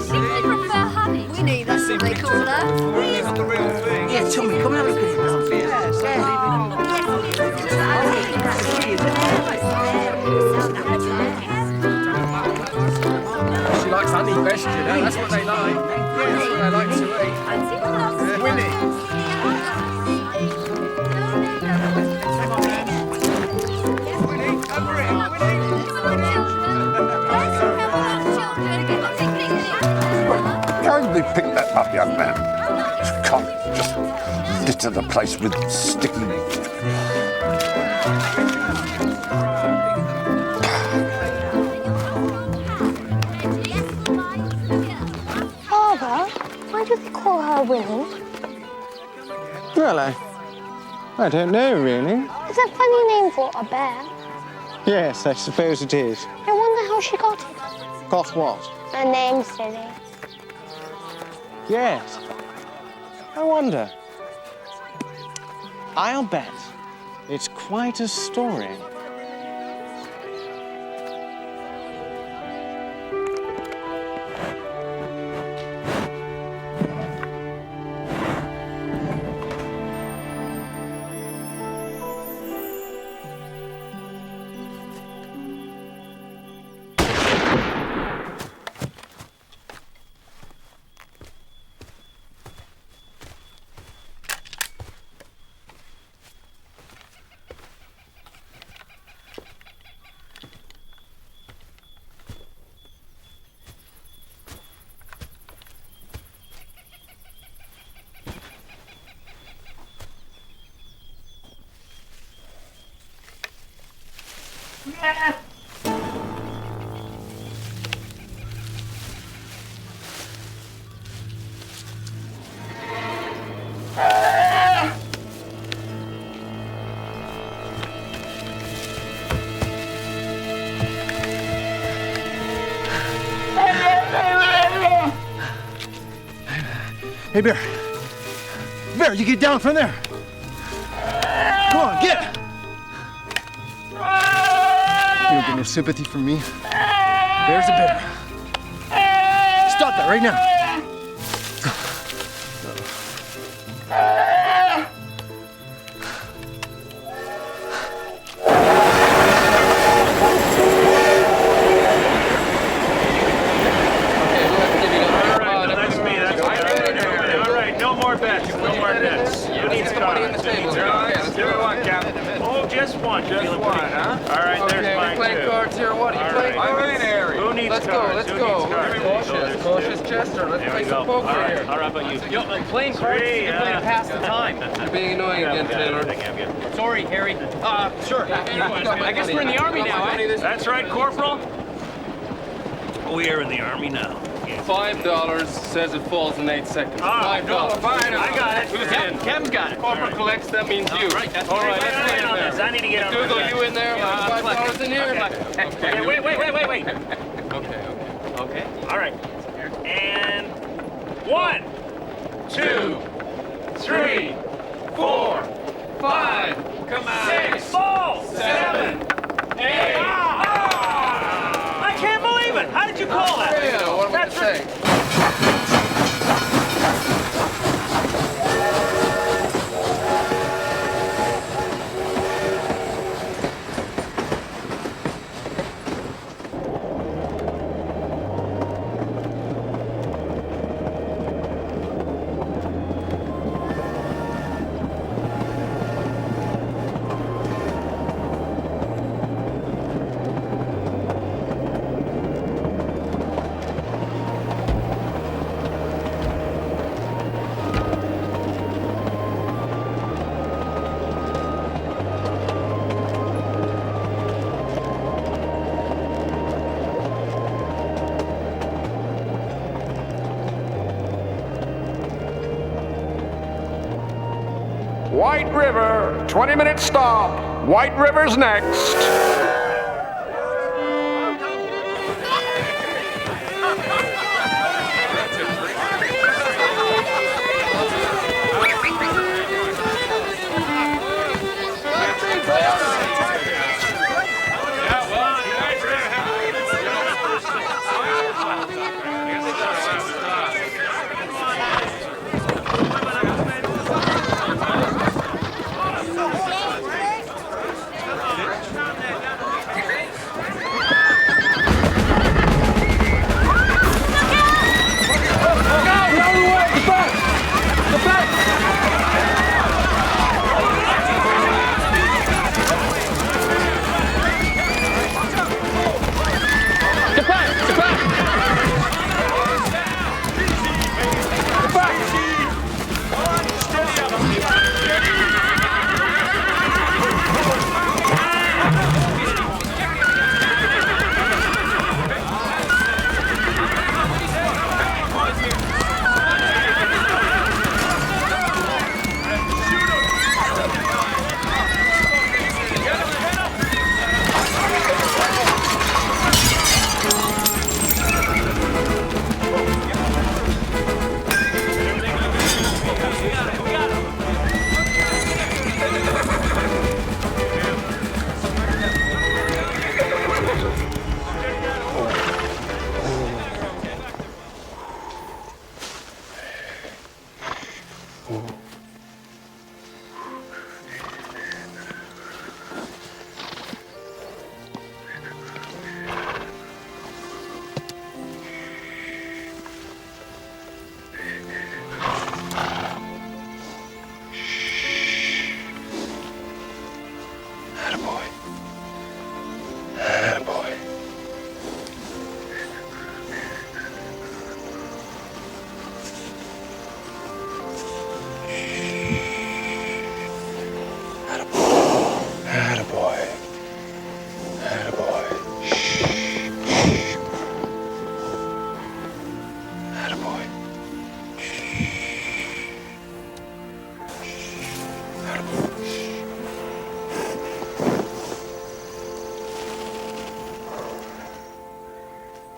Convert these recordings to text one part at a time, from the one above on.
Simply prefer honey. Winnie, that's what they call her. Winnie's the real thing. Yeah, tell me, come and have a look at it. She likes honey best, you know. That's what they like. Yeah, that's what they like to eat. Winnie. Winnie, over here. How did they pick that up, young man? You can't just litter the place with sticky... Father, why do they call her Winnie? Well, I don't know, really. It's a funny name for a bear. Yes, I suppose it is. I wonder how she got it. Got what? Her name's silly. Yes. I wonder. I'll bet it's quite a story. Hey, Bear. Bear, you get down from there. Come on, get. You don't get no sympathy from me. Bear's a bear. Stop that right now. Cautious, Chester. Let's play some poker here. All right, but you. I'm playing cards. You're playing to pass the time. You're being annoying again, Taylor. Sorry, Harry. Sure. I guess we're in the army now, eh? That's right, Corporal. We are in the army now. $5 says it falls in 8 seconds. $5. Fine, I got it. Who's in? Kev's got it. Corporal collects, that means you. Right, that's all right. right, let's play on this. I need to get on Dougal, you in there? $5 in here? Okay, wait. Okay. All right. And 1, 2, 3, 4, 5. Come on. 6, 7, 8. I can't believe it. How did you call that? What am I going to say? White River, 20-minute stop. White River's next.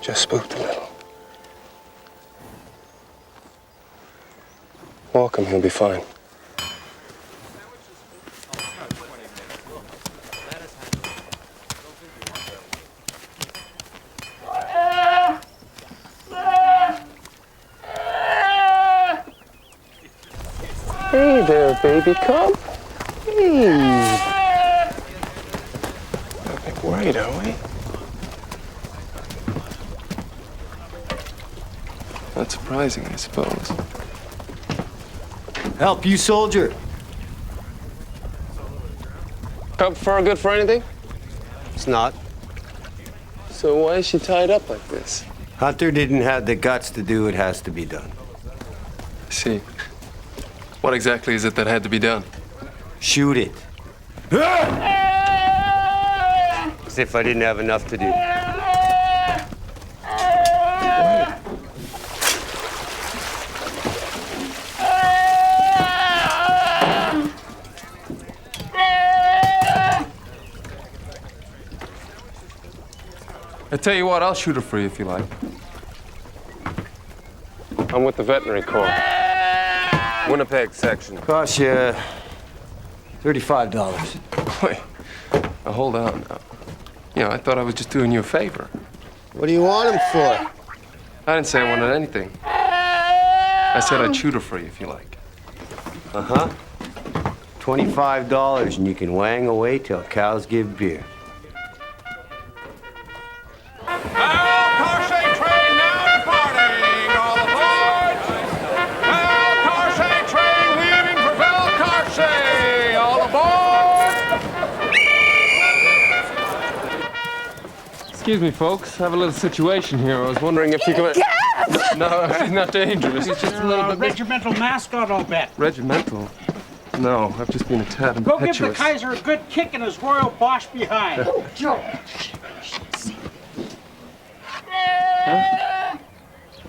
Just spooked a little. Walk him, he'll be fine. Hey there, baby cub. Hey. Not big worried, are we? Not surprising, I suppose. Help you, soldier. Cub fur good for anything? It's not. So why is she tied up like this? Hunter didn't have the guts to do what has to be done. I see. What exactly is it that had to be done? Shoot it. As if I didn't have enough to do. I tell you what, I'll shoot her for you if you like. I'm with the veterinary corps. Winnipeg section. Cost you $35. Wait, now hold on now. You know, I thought I was just doing you a favor. What do you want him for? I didn't say I wanted anything. I said I'd shoot her for you if you like. Uh-huh. $25 and you can wang away till cows give beer. Excuse me, folks. I have a little situation here. I was wondering if you could... No, she's not dangerous. It's just a little bit... Regimental mascot, I'll bet. Regimental? No, I've just been a tad Go impetuous. give the Kaiser a good kick in his royal bosh behind. Huh?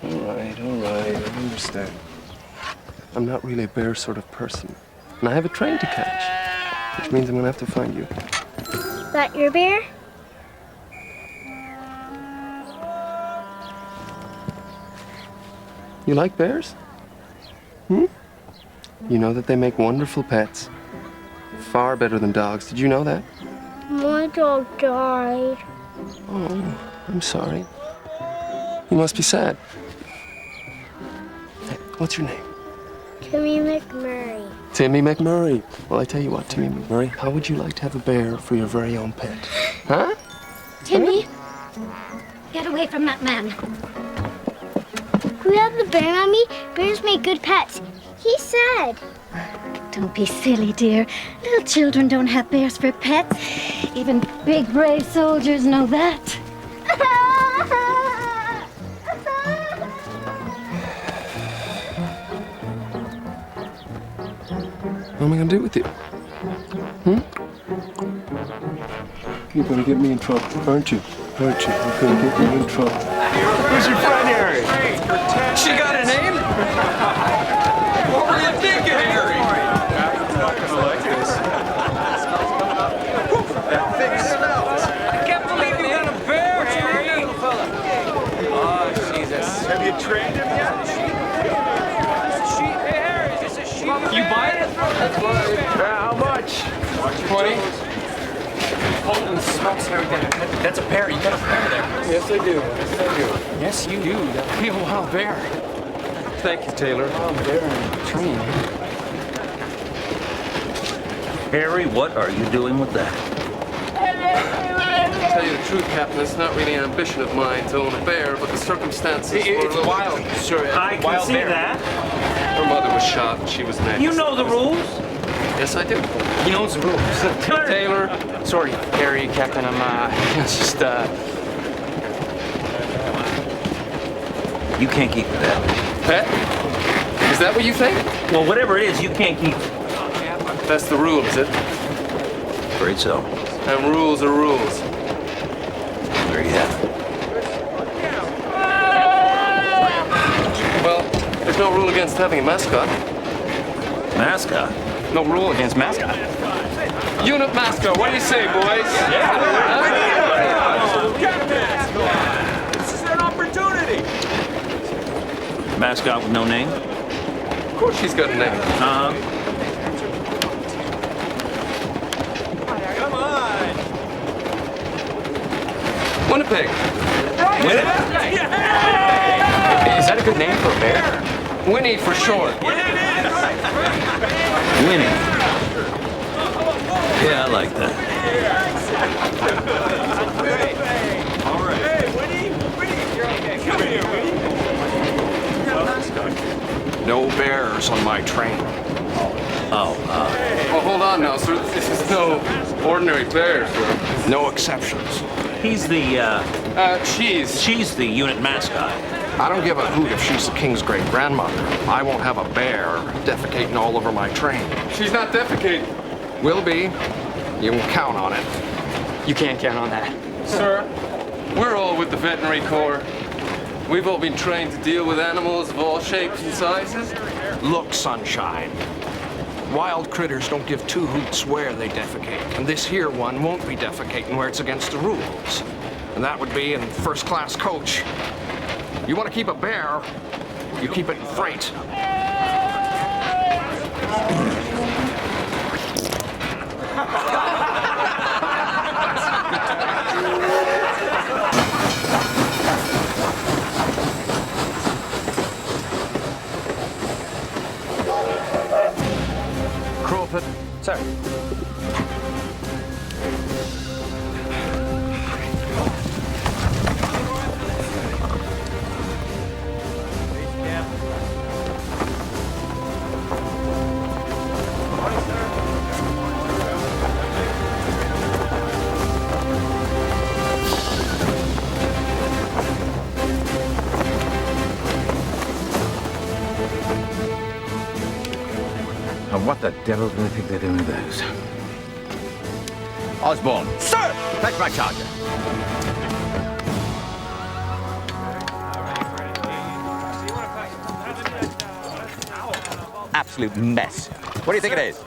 All right, I understand. I'm not really a bear sort of person. And I have a train to catch, which means I'm gonna have to find you. That your bear? You like bears? Hmm? You know that they make wonderful pets. Far better than dogs. Did you know that? My dog died. Oh, I'm sorry. You must be sad. Hey, what's your name? Timmy McMurray. Timmy McMurray. Well, I tell you what, Timmy McMurray, how would you like to have a bear for your very own pet? Huh? Timmy, get away from that man. We have the bear, Mommy. Bears make good pets. He said. Don't be silly, dear. Little children don't have bears for pets. Even big, brave soldiers know that. What am I gonna do with you? Hmm? You're gonna get me in trouble, aren't you? Aren't you? You're gonna get me in trouble. Who's your friend, Harry? She got a name? What were you thinking, Harry? I can't believe you got a bear, Harry. Oh, Jesus. Have you trained him yet? Hey, Harry, is this a sheep? You buy it? How much? 20. Holy smokes, Harry, that's a bear. You got a bear there. Yes, I do. Yes, I do. Yes, you do. That'll be a wild bear. Thank you, Taylor. Oh, bear and train. Harry, what are you doing with that? To tell you the truth, Captain, it's not really an ambition of mine to own a bear, but the circumstances were a It's little... wild, sir. I can Wild see bear. that. Her mother was shot and she was next. You know the rules. Yes, I do. He knows the rules. Taylor. Sorry, Harry, Captain. I'm, it's just, You can't keep that. Pet? Is that what you think? Well, whatever it is, you can't keep. That's the rule, is it? Afraid so. And rules are rules. There you have it. Well, there's no rule against having a mascot. Mascot. no rule against mascot. Unit mascot, what do you say, boys? Yeah. This is an Mascot with no name? Of course she's got a name. Uh-huh. Come on! Winnipeg. Is that a good name for a bear? Winnie for short. Winnie. Yeah, I like that. All right. Hey, Winnie! You're okay. Come here, Winnie. No bears on my train. Oh, hold on now, sir. This is no ordinary bear, sir. No exceptions. He's the, She's the unit mascot. I don't give a hoot if she's the king's great-grandmother. I won't have a bear defecating all over my train. She's not defecating. Will be. You can count on it. You can't count on that. Sir, we're all with the Veterinary Corps. We've all been trained to deal with animals of all shapes and sizes. Look, Sunshine. Wild critters don't give two hoots where they defecate, and this here one won't be defecating where it's against the rules. And that would be in first-class coach. You want to keep a bear, you keep it in freight. Crawford. Sir. And what the devil do they think they're doing with those? Osborne. Sir! Fetch my charger. Absolute mess. What do you think it is?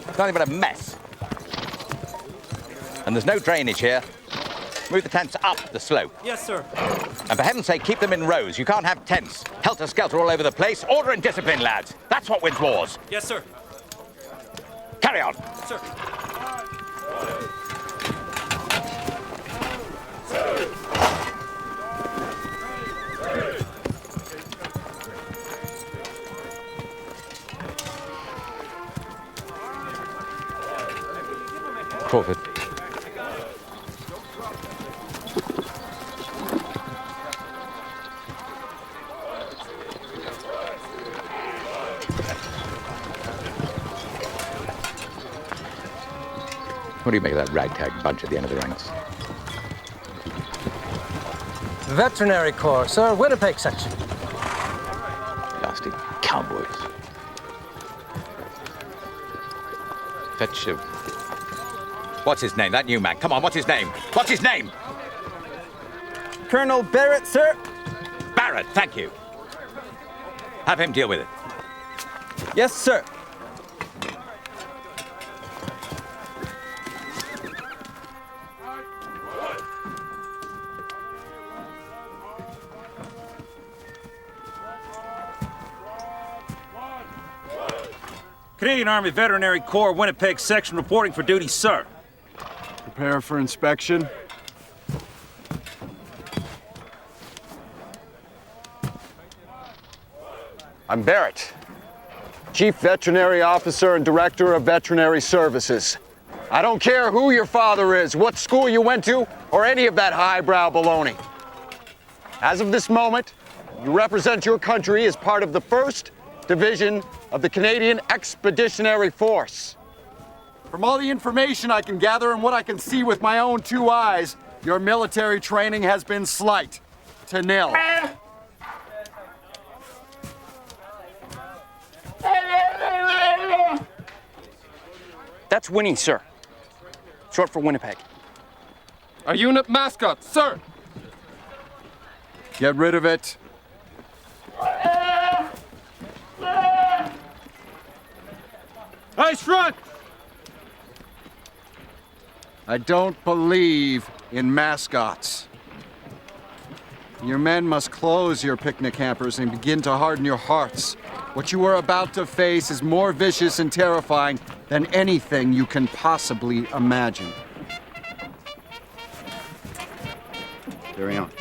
It's nothing but a mess. And there's no drainage here. Move the tents up the slope. Yes, sir. And for heaven's sake, keep them in rows. You can't have tents. Helter-skelter all over the place. Order and discipline, lads. That's what wins wars. Yes, sir. Carry on. Sir. Crawford. What do you make of that ragtag bunch at the end of the ranks? Veterinary Corps, sir. Winnipeg section. Nasty cowboys. Fetch What's his name? That new man. Come on, what's his name? What's his name? Colonel Barrett, sir. Barrett, thank you. Have him deal with it. Yes, sir. Canadian Army Veterinary Corps, Winnipeg section reporting for duty, sir. Prepare for inspection. I'm Barrett, Chief Veterinary Officer and Director of Veterinary Services. I don't care who your father is, what school you went to, or any of that highbrow baloney. As of this moment, you represent your country as part of the 1st Division of the Canadian Expeditionary Force. From all the information I can gather and what I can see with my own 2 eyes, your military training has been slight to nil. That's Winnie, sir. Short for Winnipeg. A unit mascot, sir. Get rid of it. Nice front! I don't believe in mascots. Your men must close your picnic hampers and begin to harden your hearts. What you are about to face is more vicious and terrifying than anything you can possibly imagine. Carry on.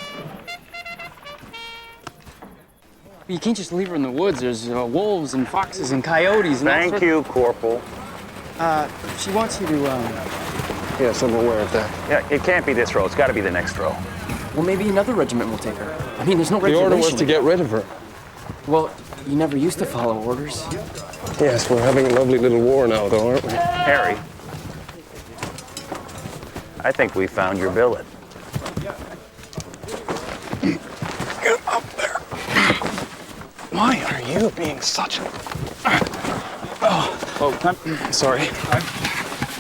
You can't just leave her in the woods. There's wolves and foxes and coyotes and Thank you, Corporal. She wants you to, Yes, I'm aware of that. Yeah, it can't be this row. It's got to be the next row. Well, maybe another regiment will take her. I mean, there's no The regulation. order was to get rid of her. Well, you never used to follow orders. Yes, we're having a lovely little war now, though, aren't we? Harry, I think we found your billet. Get up there. Why are you being such a... Oh, I'm sorry.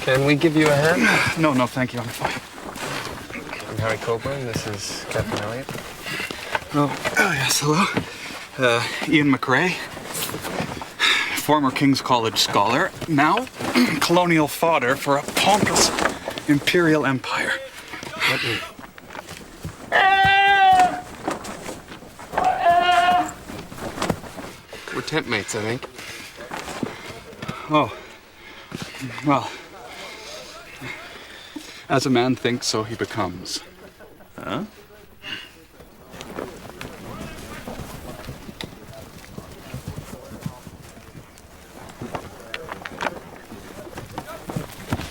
Can we give you a hand? No, thank you. I'm fine. I'm Harry Coburn. This is Captain Elliot. Oh, yes, hello. Ian McRae, former King's College scholar, now colonial fodder for a pompous imperial empire. We're tent mates, I think. Oh, well, as a man thinks, so he becomes. Huh?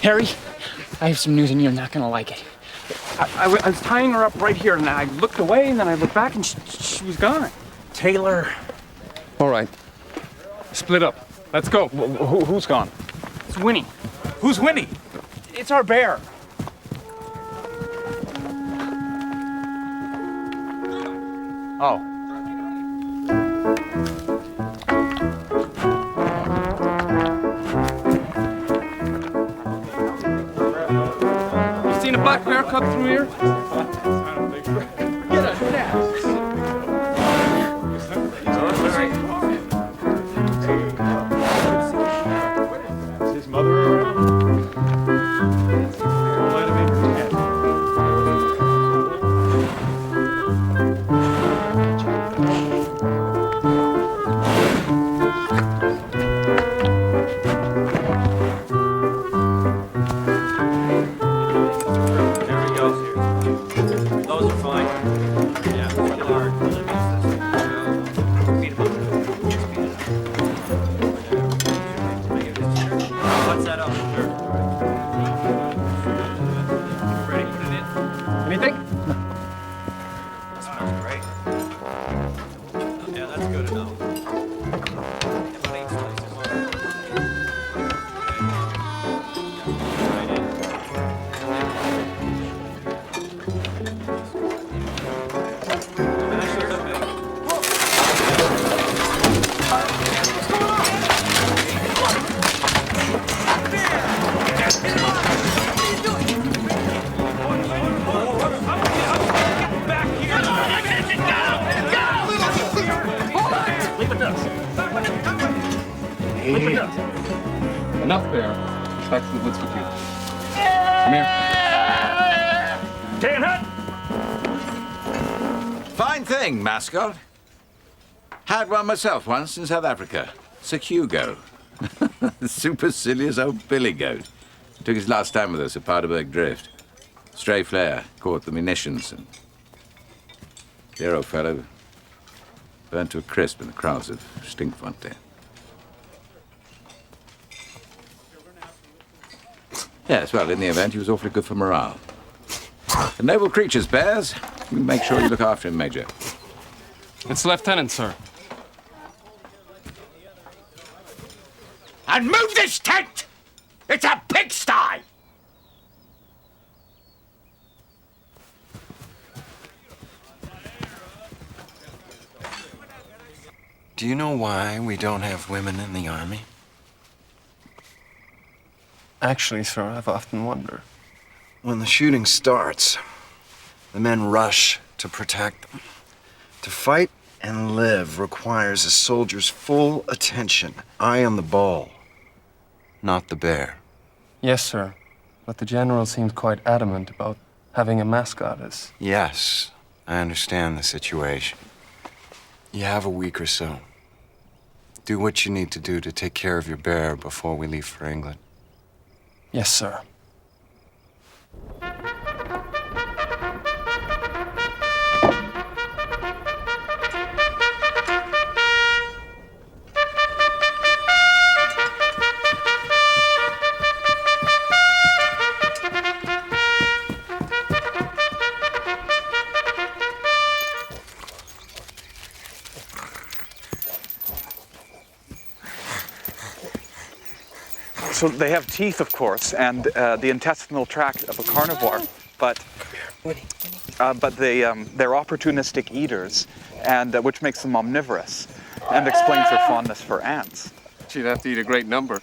Harry, I have some news and you're not gonna like it. I was tying her up right here and I looked away and then I looked back and she was gone. Taylor. All right. Split up. Let's go. Who's gone? It's Winnie. Who's Winnie? It's our bear. Oh. You seen a black bear come through here? Get us now. Is his mother around? Anything? Enough there. Back to the woods with you. Come here. Fine thing, mascot. Had one myself once in South Africa. Sir Hugo. Supercilious old billy goat. Took his last stand with us at Paardeberg Drift. Stray flare, caught the munitions, and dear old fellow burnt to a crisp in the crowds of Stinkfontein. Yes, well, in the event, he was awfully good for morale. A noble creatures, bears. You make sure you look after him, Major. It's Lieutenant, sir. And move this tent! It's a pigsty! Do you know why we don't have women in the army? Actually, sir, I've often wondered. When the shooting starts, the men rush to protect them. To fight and live requires a soldier's full attention, eye on the ball, not the bear. Yes, sir. But the general seems quite adamant about having a mascot as... Yes, I understand the situation. You have a week or so. Do what you need to do to take care of your bear before we leave for England. Yes, sir. So they have teeth, of course, and the intestinal tract of a carnivore, but they're opportunistic eaters, and which makes them omnivorous, and explains their fondness for ants. She'd have to eat a great number.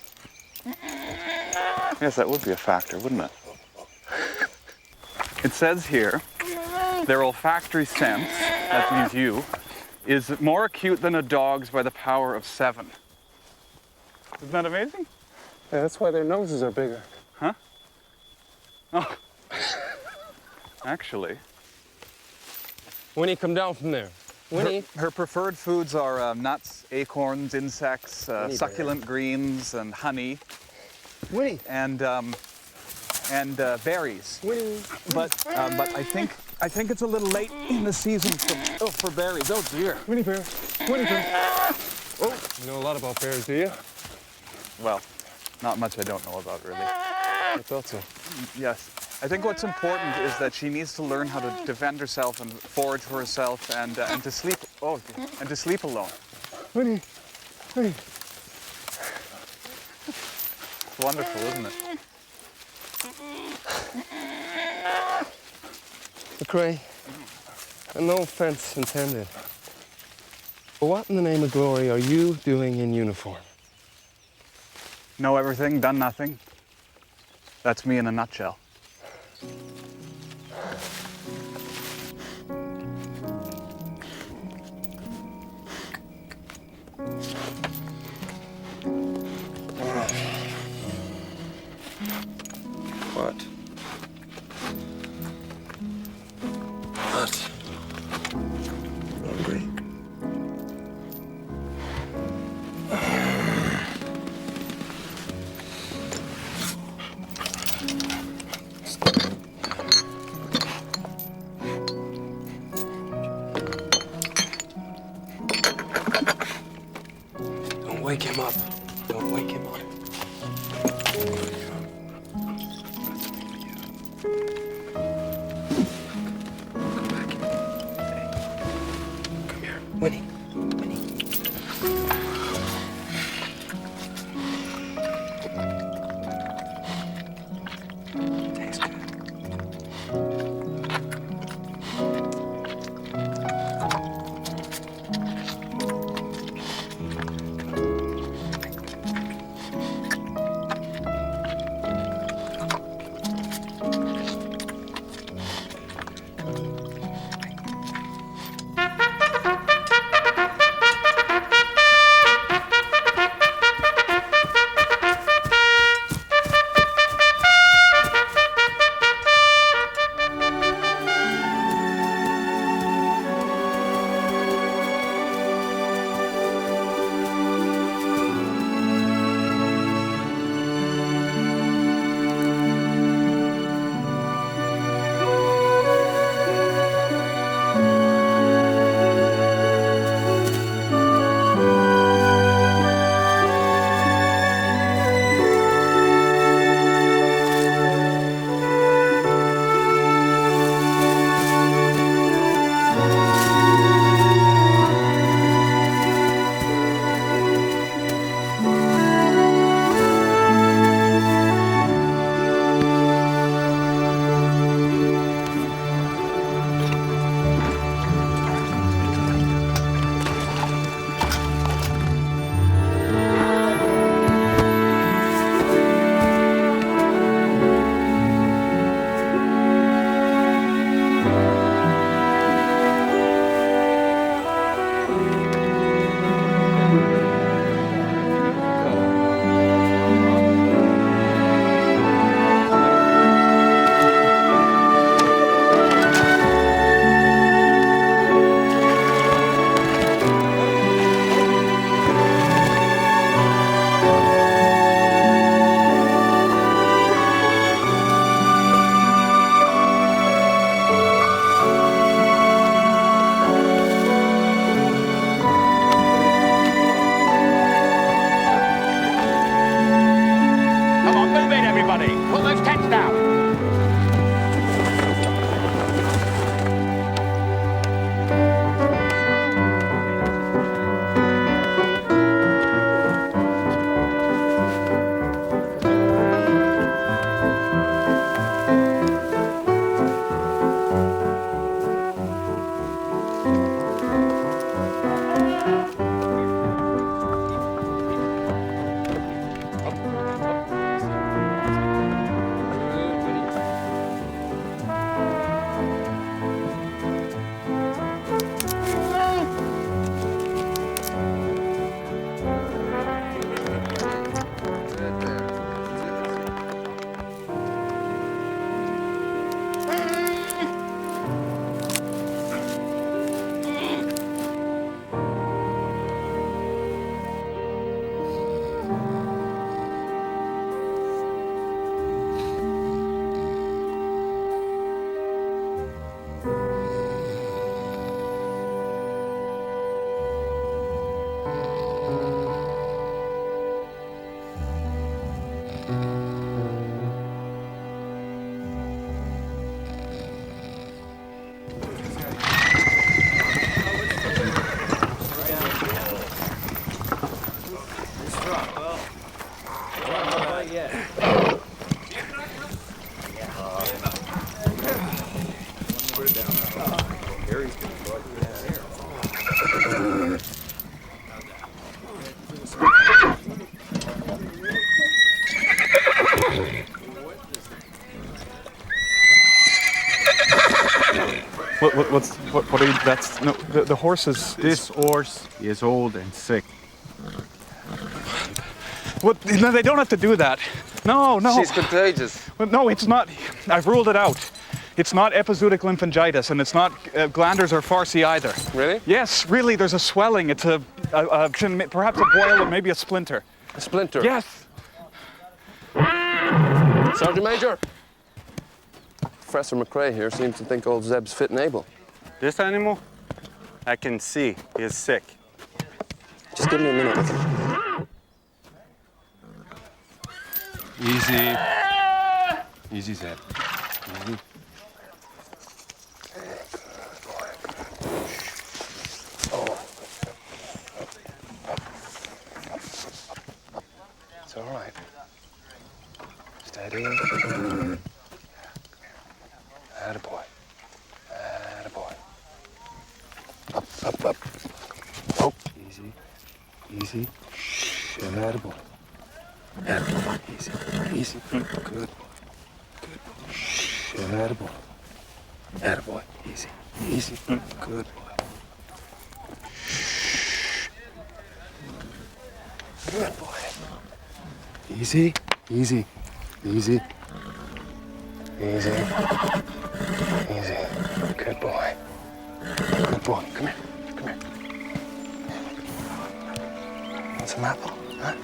Yes, that would be a factor, wouldn't it? It says here, their olfactory sense, that means you, is more acute than a dog's by the power of 7. Isn't that amazing? Yeah, that's why their noses are bigger. Huh? Oh. Actually. Winnie, come down from there. Winnie. Her preferred foods are nuts, acorns, insects, succulent greens, and honey. Winnie. And berries. Winnie. But I think it's a little late in the season for berries. Oh dear. Winnie bear. Winnie bear. Oh, you know a lot about bears, do you? Well, not much I don't know about, really. I thought so. Yes. I think what's important is that she needs to learn how to defend herself and forage for herself and to sleep. Oh, and to sleep alone. Winnie. Winnie. It's wonderful, isn't it? McCrae, and no offense intended, but what in the name of glory are you doing in uniform? Know everything, done nothing. That's me in a nutshell. What? What? Hungry? Don't wake him up. Don't wake him up. everybody. Pull those tents down. What are you, that's, no, the horse is... This horse is old and sick. What, no, they don't have to do that. No. She's contagious. Well, no, it's not. I've ruled it out. It's not epizootic lymphangitis, and it's not glanders or farcy either. Really? Yes, really, there's a swelling. It's perhaps a boil or maybe a splinter. A splinter? Yes. Sergeant Major. Professor McRae here seems to think old Zeb's fit and able. This animal, I can see, he is sick. Just give me a minute with him. Easy. Easy, Zeb. Easy. It's all right. Steady. Attaboy. Attaboy. Up. Oh, easy. Easy. Shh. Attaboy. Attaboy. Easy. Good boy. Good boy. Shh. Attaboy. Attaboy. Easy. Good boy. Shh. Good boy. Easy. Easy. Good boy. Good boy. Come here. Want some apple, huh?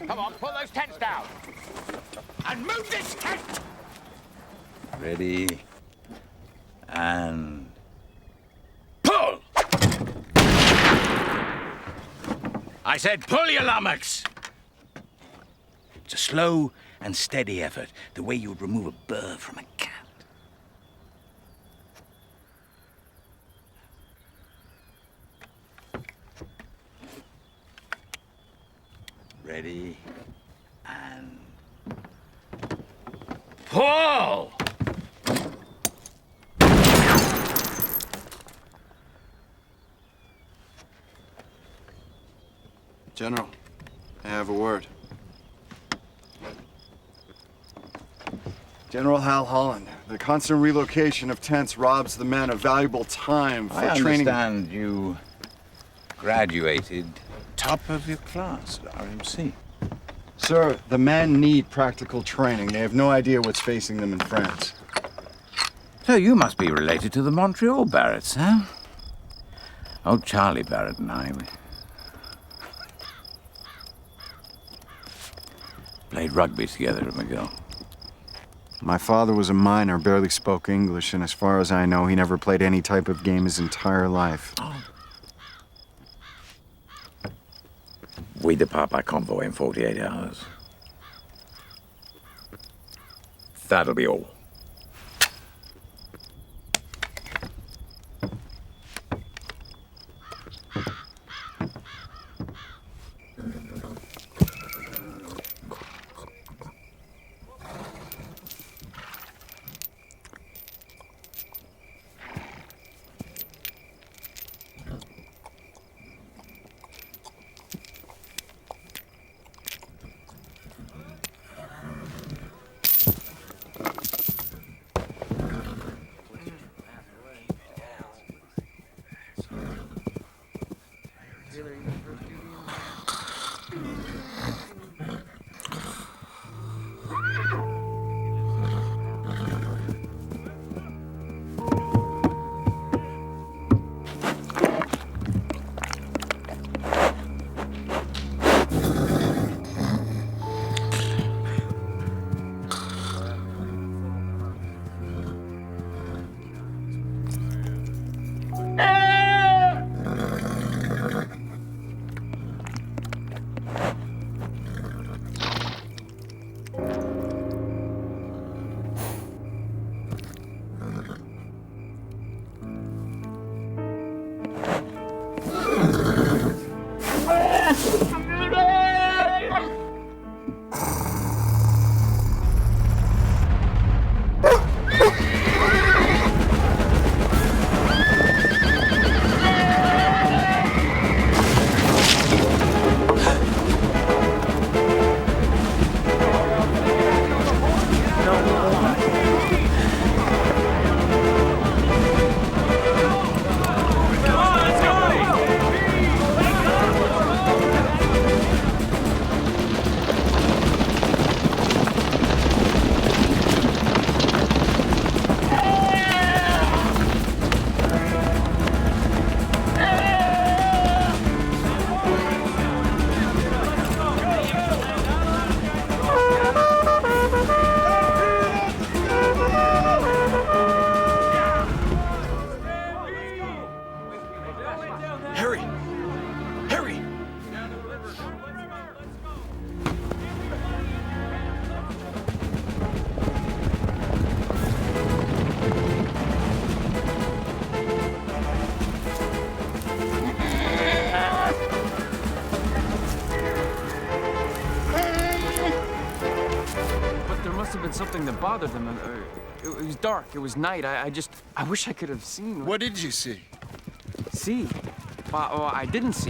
Come on, pull those tents down. And move this tent! Ready. And... pull! I said pull, you lummox! It's a slow and steady effort, the way you would remove a burr from a cat. Ready, and... pull! General, I have a word. General Hal Holland, the constant relocation of tents robs the men of valuable time for training. I understand you Graduated top of your class at RMC. Sir, the men need practical training. They have no idea what's facing them in France. So you must be related to the Montreal Barretts, huh? Old Charlie Barrett and I, we played rugby together at McGill. My father was a miner, barely spoke English, and as far as I know, he never played any type of game his entire life. We depart by convoy in 48 hours. That'll be all. Something that bothered them. It was dark. It was night. I wish I could have seen. What did you see? See? Well, I didn't see.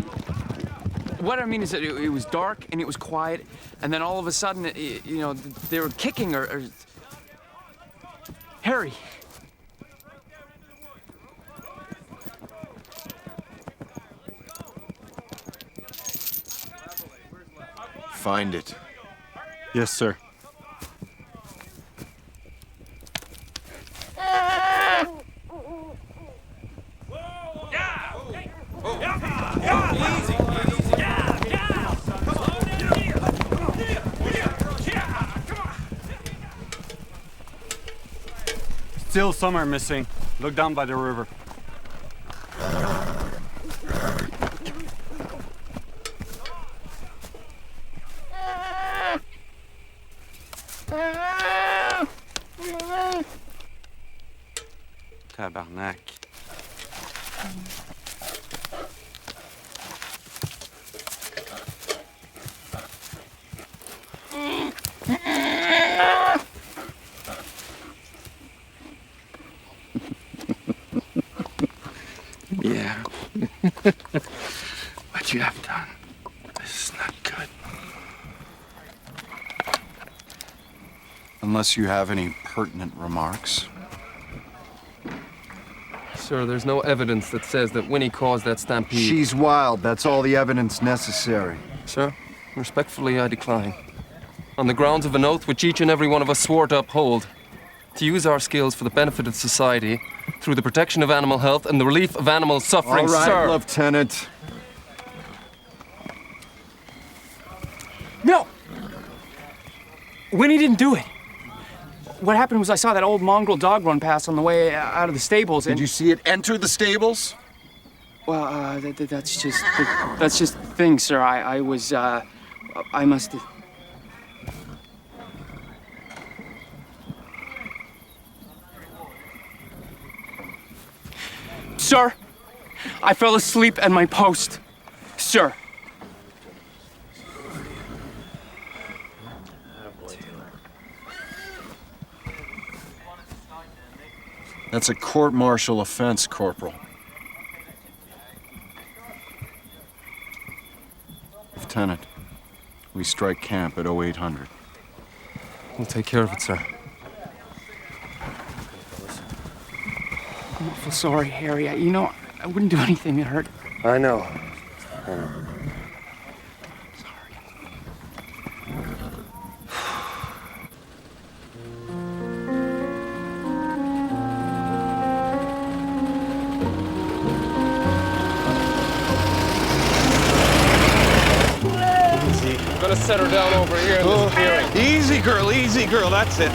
What I mean is that it was dark and it was quiet, and then all of a sudden, you know, they were kicking or... Harry. Find it. Yes, sir. Still some are missing. Look down by the river. Tabarnak. Yeah. What you have done, this is not good. Unless you have any pertinent remarks. Sir, there's no evidence that says that Winnie caused that stampede. She's wild. That's all the evidence necessary. Sir, respectfully, I decline. On the grounds of an oath which each and every one of us swore to uphold, to use our skills for the benefit of society, through the protection of animal health and the relief of animal suffering, all right, sir. Lieutenant. No! Winnie didn't do it. What happened was I saw that old mongrel dog run past on the way out of the stables, and... Did you see it enter the stables? Well, that's just the thing, sir. I must have... Sir, I fell asleep at my post. Sir. That's a court-martial offense, Corporal. Lieutenant, we strike camp at 0800. We'll take care of it, sir. I'm awful sorry, Harry. I wouldn't do anything that hurt. I know. Set her down over here in this clearing. Easy, girl, that's it.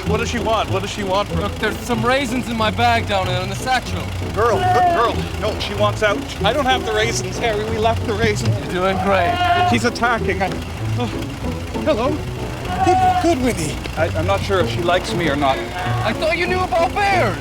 What does she want? What does she want from... Look, there's some raisins in my bag down there in the satchel. Girl, no, she wants out. I don't have the raisins, Harry. We left the raisins. You're doing great. She's attacking. Hello. Good, Winnie. I'm not sure if she likes me or not. I thought you knew about bears.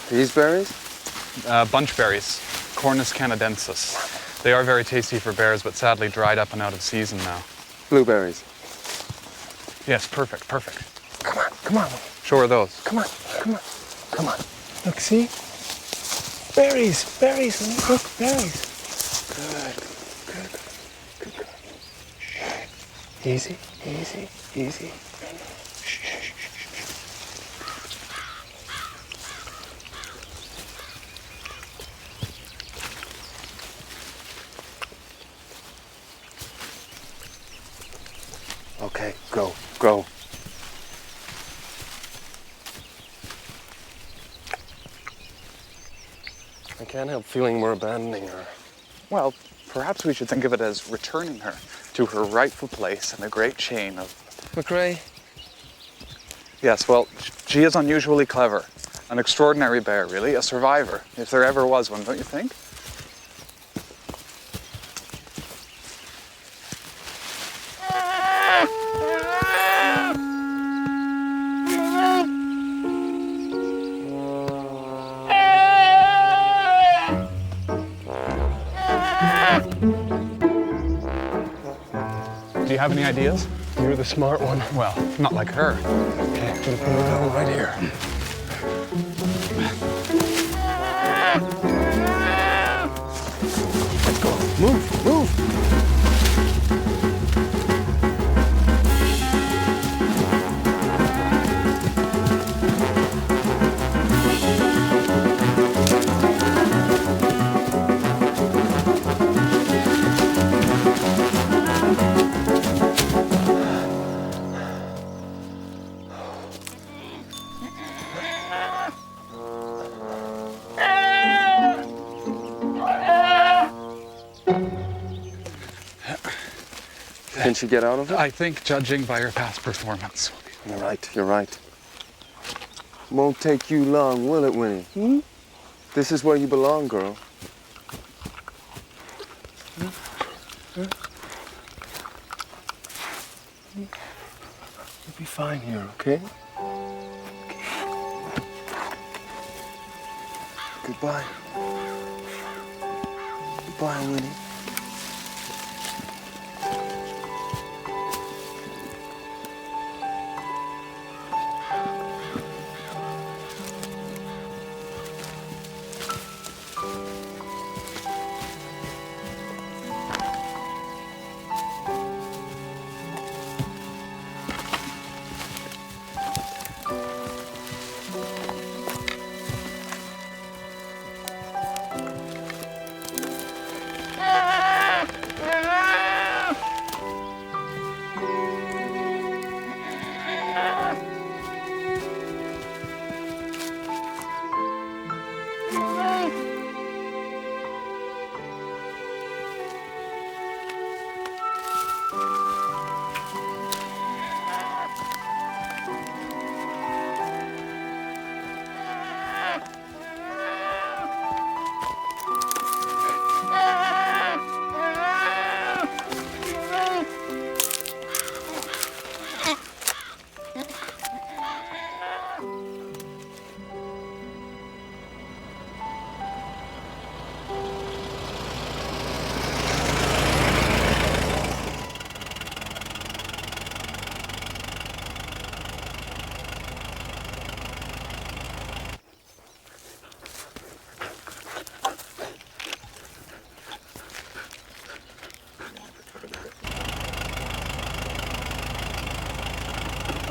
These berries? Bunchberries, Cornus canadensis. They are very tasty for bears, but sadly dried up and out of season now. Blueberries. Yes, perfect. Come on. Show her those. Come on. Look, see? Berries, look, berries. Good. Easy. Okay, go. I can't help feeling we're abandoning her. Well, perhaps we should think of it as returning her to her rightful place in the great chain of... McRae? Yes, well, she is unusually clever. An extraordinary bear, really. A survivor, if there ever was one, don't you think? Do you have any ideas? You're the smart one. Well, not like her. Okay, I'm gonna put her down right here. Let's go. Move. Can she get out of it? I think, judging by her past performance. You're right. Won't take you long, will it, Winnie? This is where you belong, girl. You'll be fine here, okay? Goodbye. Goodbye, Winnie.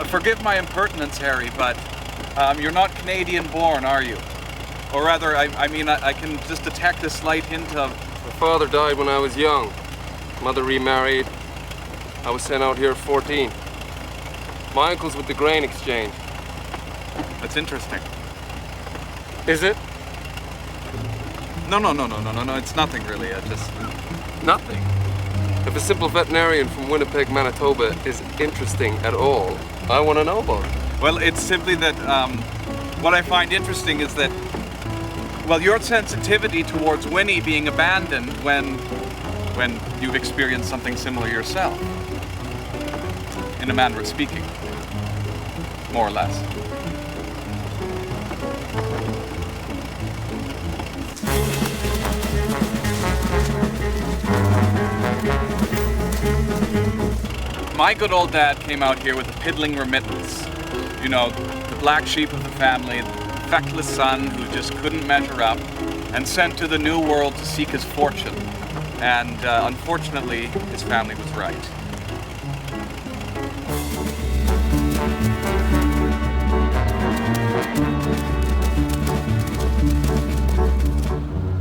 Forgive my impertinence, Harry, but you're not Canadian-born, are you? Or rather, I mean, I can just detect a slight hint of... My father died when I was young. Mother remarried. I was sent out here at 14. My uncle's with the grain exchange. That's interesting. Is it? No, it's nothing really. Just... Nothing? If a simple veterinarian from Winnipeg, Manitoba is interesting at all, I want to know about it. Well, it's simply that what I find interesting is that, well, your sensitivity towards Winnie being abandoned when you've experienced something similar yourself, in a manner of speaking, more or less. My good old dad came out here with a piddling remittance. You know, the black sheep of the family, the feckless son who just couldn't measure up, and sent to the New World to seek his fortune. And unfortunately, his family was right.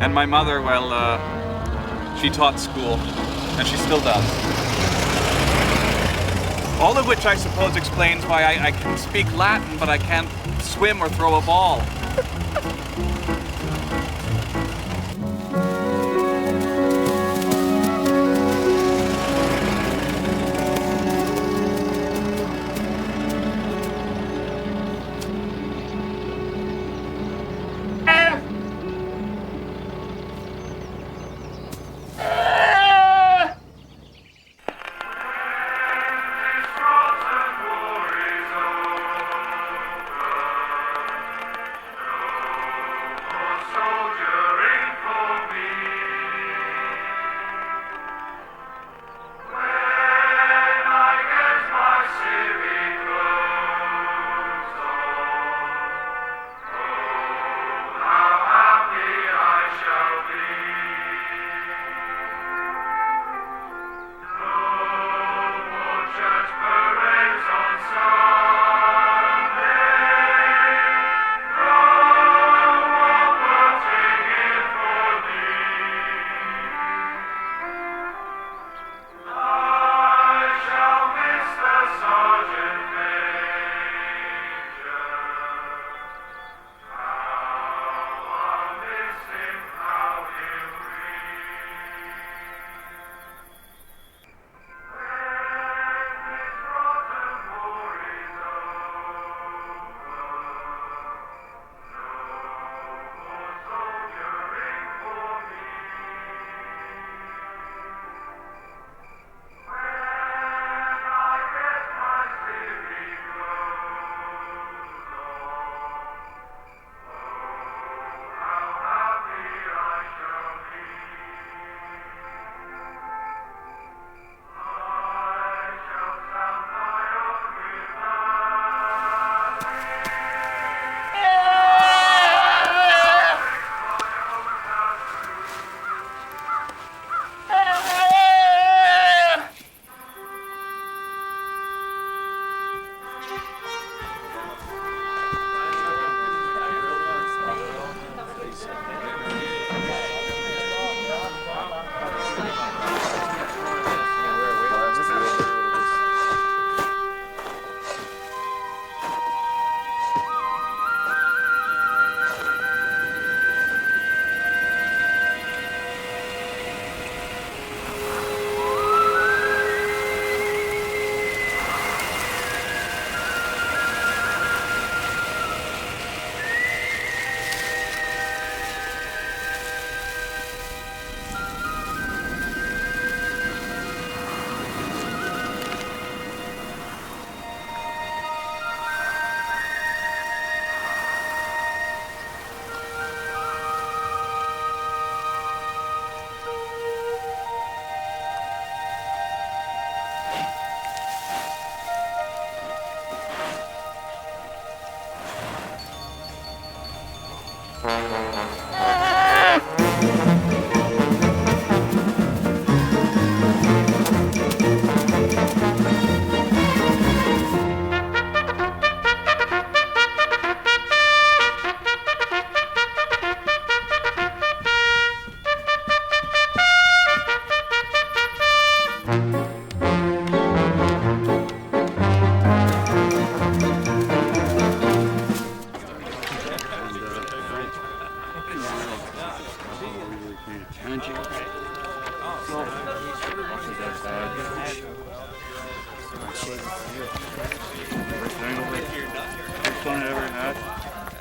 And my mother, well, she taught school, and she still does. All of which I suppose explains why I can speak Latin, but I can't swim or throw a ball.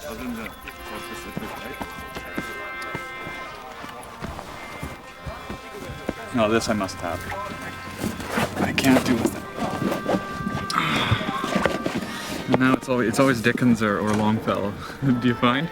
Other than the more specific, right? No, this I must have. I can't do with it. And now it's always Dickens or Longfellow. Do you find?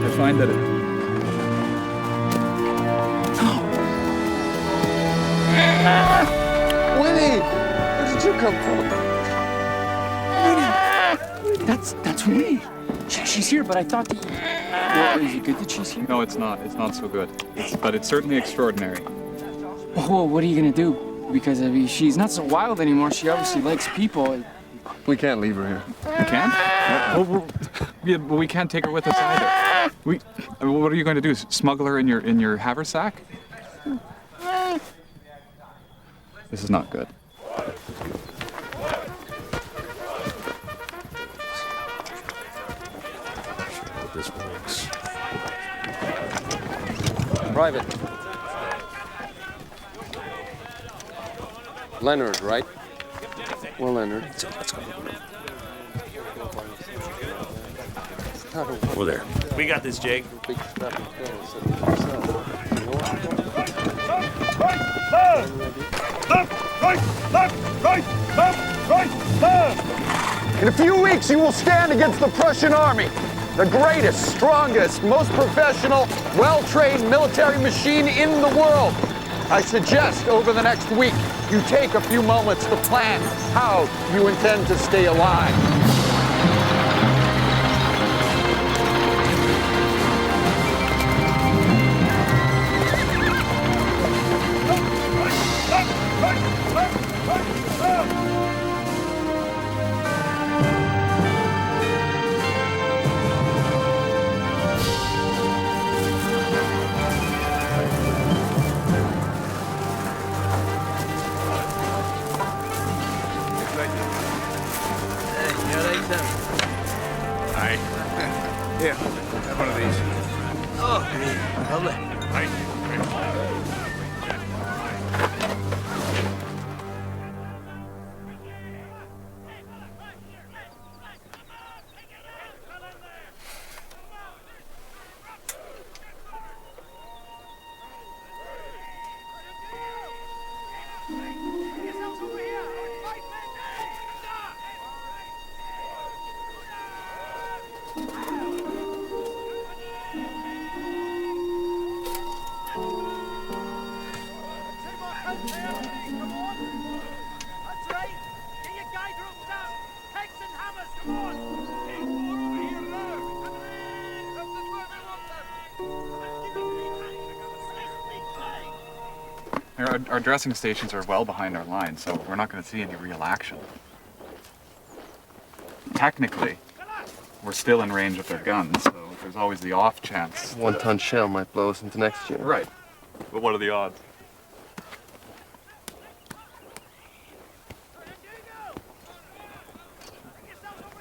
I find that Winnie! Where did you come from? That's Winnie. She's here, but I thought that. Well, is it good that she's here? no, it's not. It's not so good. But it's certainly extraordinary. Oh, what are you gonna do? Because I mean, she's not so wild anymore. She obviously likes people. We can't leave her here. We can't? Yeah, but we can't take her with us either. What are you going to do? Smuggle her in your haversack? This is not good. This works. Private. Leonard, right? Well, Leonard. Let's go. Over there. We got this, Jake. In a few weeks, you will stand against the Prussian army, the greatest, strongest, most professional, well-trained military machine in the world. I suggest over the next week, you take a few moments to plan how you intend to stay alive. Here, have one of these. Oh, lovely. Our dressing stations are well behind our line, so we're not going to see any real action. Technically, we're still in range of their guns, so there's always the off chance. One-ton shell might blow us into next year. Right. But what are the odds?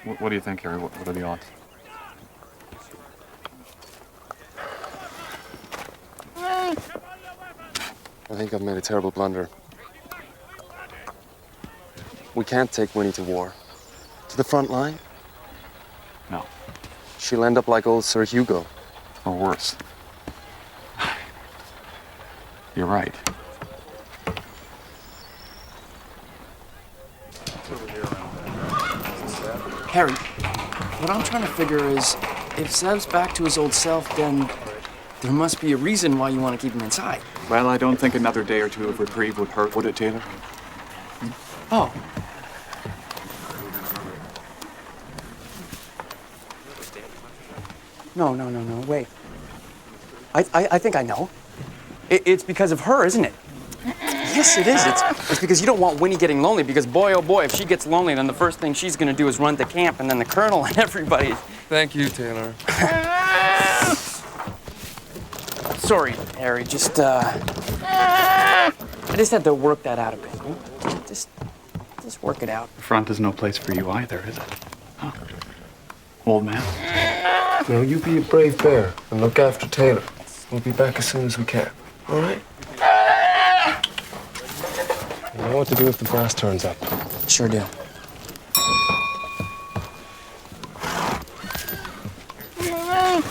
What do you think, Harry? What are the odds? I think I've made a terrible blunder. We can't take Winnie to war. To the front line? No. She'll end up like old Sir Hugo. Or worse. You're right. Harry, what I'm trying to figure is, if Seb's back to his old self, then there must be a reason why you want to keep him inside. Well, I don't think another day or two of reprieve would hurt, would it, Taylor? Oh. No, wait. I think I know. It's because of her, isn't it? Yes, it is. It's because you don't want Winnie getting lonely, because boy, oh boy, if she gets lonely, then the first thing she's gonna do is run to camp, and then the colonel and everybody. Thank you, Taylor. Sorry, Harry, I just had to work that out a bit. You know? Just work it out. The front is no place for you either, is it? Huh? Old man? No, you be a brave bear and look after Taylor. We'll be back as soon as we can. All right? You know what to do if the brass turns up. Sure do.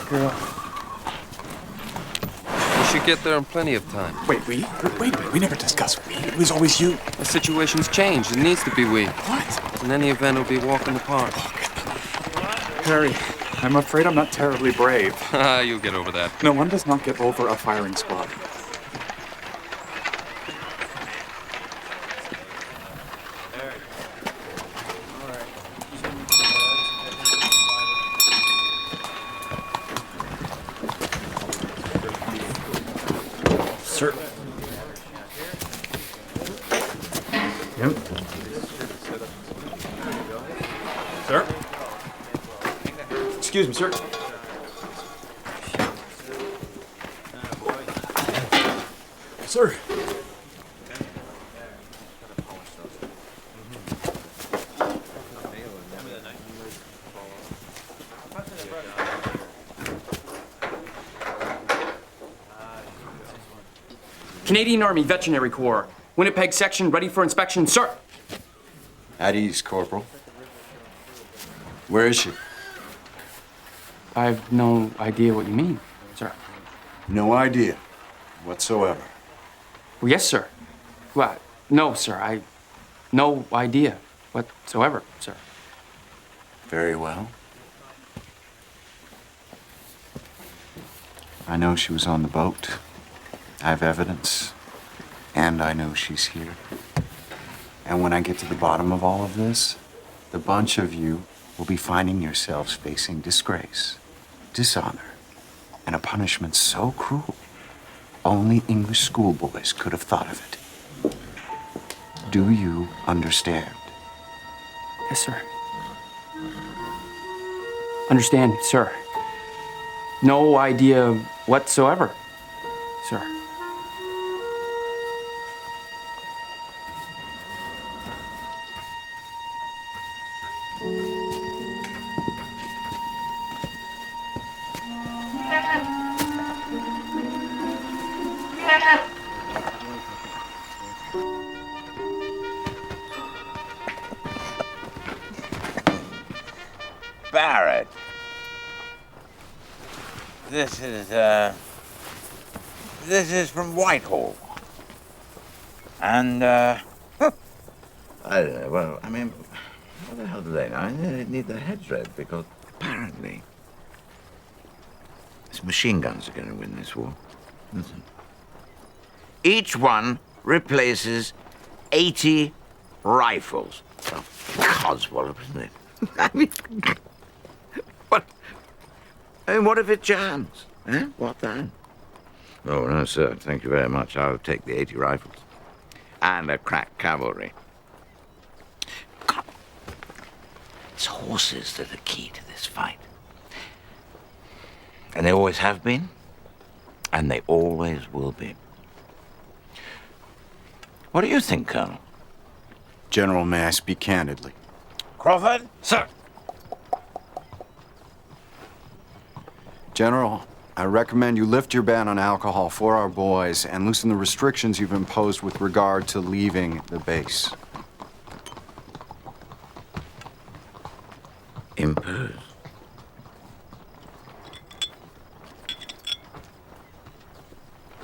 Girl. We should get there in plenty of time. Wait a minute. We never discussed we. It was always you. The situation's changed. It needs to be we. What? In any event, it'll be a walk in the park. Harry, I'm afraid I'm not terribly brave. You'll get over that. No, one does not get over a firing squad. Sir. Yep. Sir? Excuse me, sir. Sir. Canadian Army Veterinary Corps. Winnipeg section ready for inspection, sir. At ease, Corporal. Where is she? I have no idea what you mean, sir. No idea whatsoever. Well, yes, sir. Well, no, sir. No idea whatsoever, sir. Very well. I know she was on the boat. I have evidence. And I know she's here. And when I get to the bottom of all of this, the bunch of you will be finding yourselves facing disgrace, dishonor, and a punishment so cruel, only English schoolboys could have thought of it. Do you understand? Yes, sir. Understand, sir. No idea whatsoever, sir. Barrett. This is from Whitehall. And, I don't know, well, I mean, what the hell do they know? They need their heads read because apparently these machine guns are going to win this war. Listen. Each one replaces 80 rifles. Well, codswallop, isn't it? I mean, what if it jams? Eh? What then? Oh, no, sir. Thank you very much. I'll take the 80 rifles. And a crack cavalry. God. It's horses that are key to this fight. And they always have been. And they always will be. What do you think, Colonel? General, may I speak candidly? Crawford? Sir. General, I recommend you lift your ban on alcohol for our boys and loosen the restrictions you've imposed with regard to leaving the base. Impose?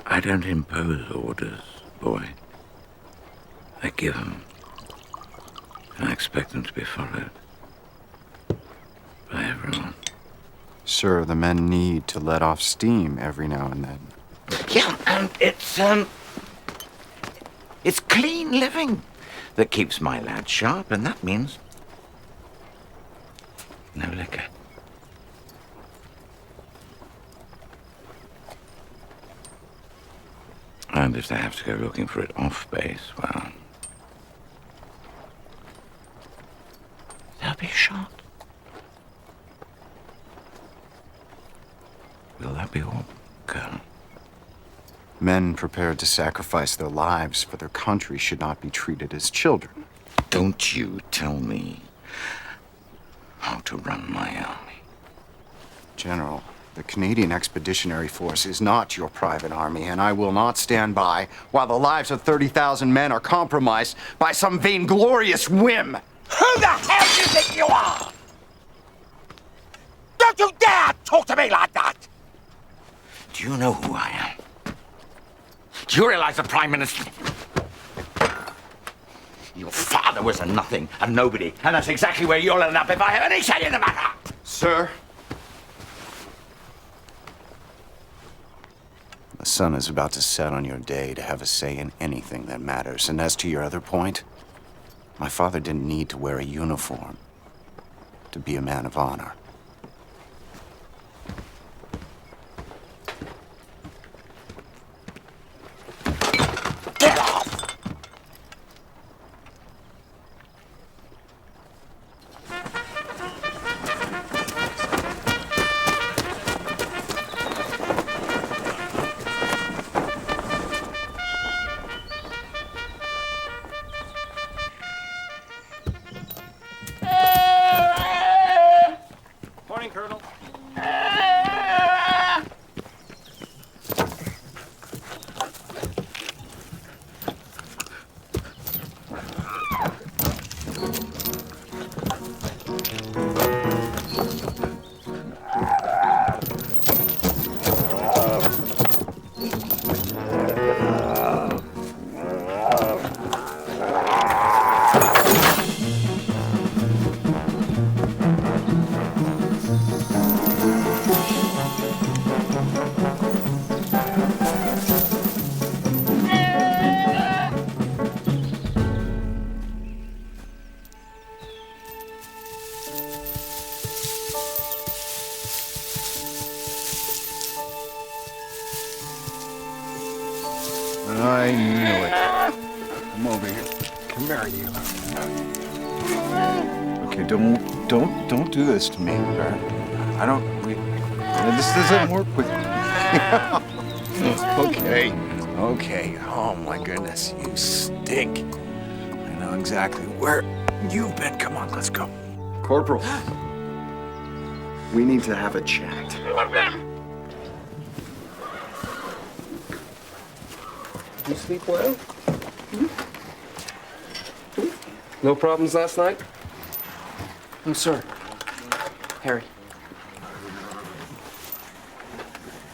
I don't impose orders, boy. I give them. And I expect them to be followed. By everyone. Sir, the men need to let off steam every now and then. Yeah, and it's clean living that keeps my lad sharp, and that means no liquor. And if they have to go looking for it off base, well, they'll be shot. Will that be all, Colonel? Men prepared to sacrifice their lives for their country should not be treated as children. Don't you tell me how to run my army. General, the Canadian Expeditionary Force is not your private army, and I will not stand by while the lives of 30,000 men are compromised by some vainglorious whim. Who the hell do you think you are? Don't you dare talk to me like that! Do you know who I am? Do you realize the Prime Minister? Your father was a nothing, a nobody, and that's exactly where you'll end up if I have any say in the matter! Sir? The sun is about to set on your day to have a say in anything that matters. And as to your other point, my father didn't need to wear a uniform to be a man of honor. Get off! Morning, Colonel. I knew it. Come over here. Come here, you. Okay, don't do this to me, Baron. This doesn't work with me. Okay. Oh my goodness, you stink. I know exactly where you've been. Come on, let's go. Corporal, we need to have a chat. Did you sleep well? No problems last night? No, sir. Harry.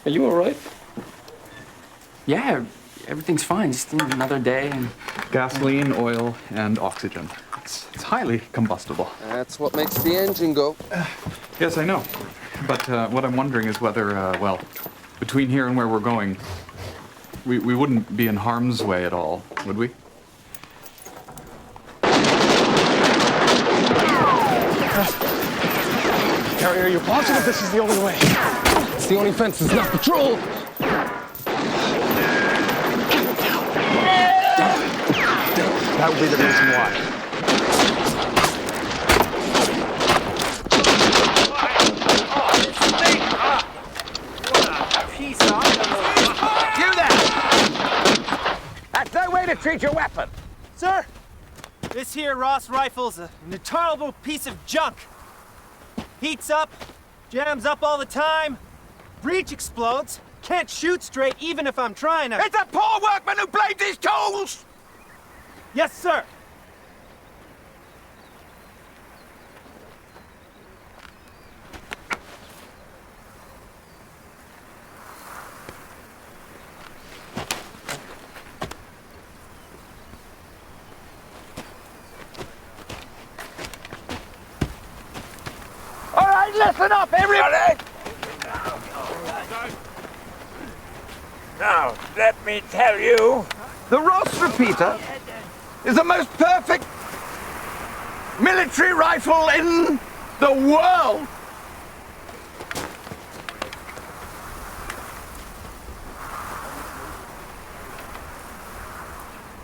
Are you all right? Yeah, everything's fine. Just another day and... Gasoline, oil, and oxygen. It's highly combustible. That's what makes the engine go. Yes, I know. But what I'm wondering is whether, well, between here and where we're going, we wouldn't be in harm's way at all, would we? Harry, are you positive this is the only way? It's the only fence that's not patrolled. That would be the reason why. You there! That's no way to treat your weapon! Sir, this here Ross rifle's an intolerable piece of junk. Heats up, jams up all the time, breech explodes, can't shoot straight even if I'm trying to. It's a poor workman who blames his tools! Yes, sir. All right, listen up, everybody! Now, let me tell you, the Ross Repeater is the most perfect military rifle in the world.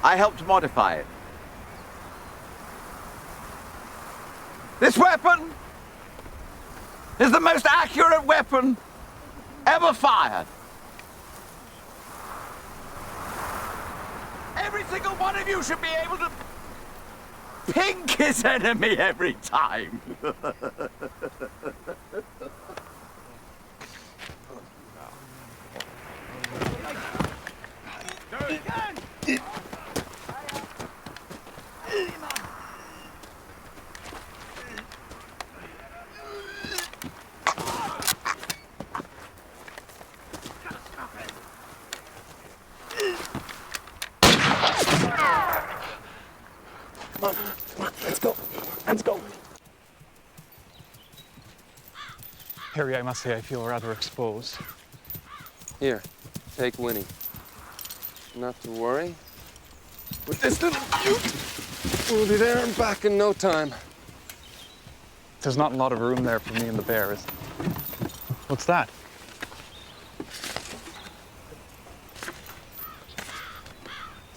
I helped modify it. This weapon is the most accurate weapon ever fired. Every single one of you should be able to pink his enemy every time. Let's go. Harry, I must say I feel rather exposed. Here, take Winnie. Not to worry. With this little beaut, we'll be there and back in no time. There's not a lot of room there for me and the bear, is there? What's that?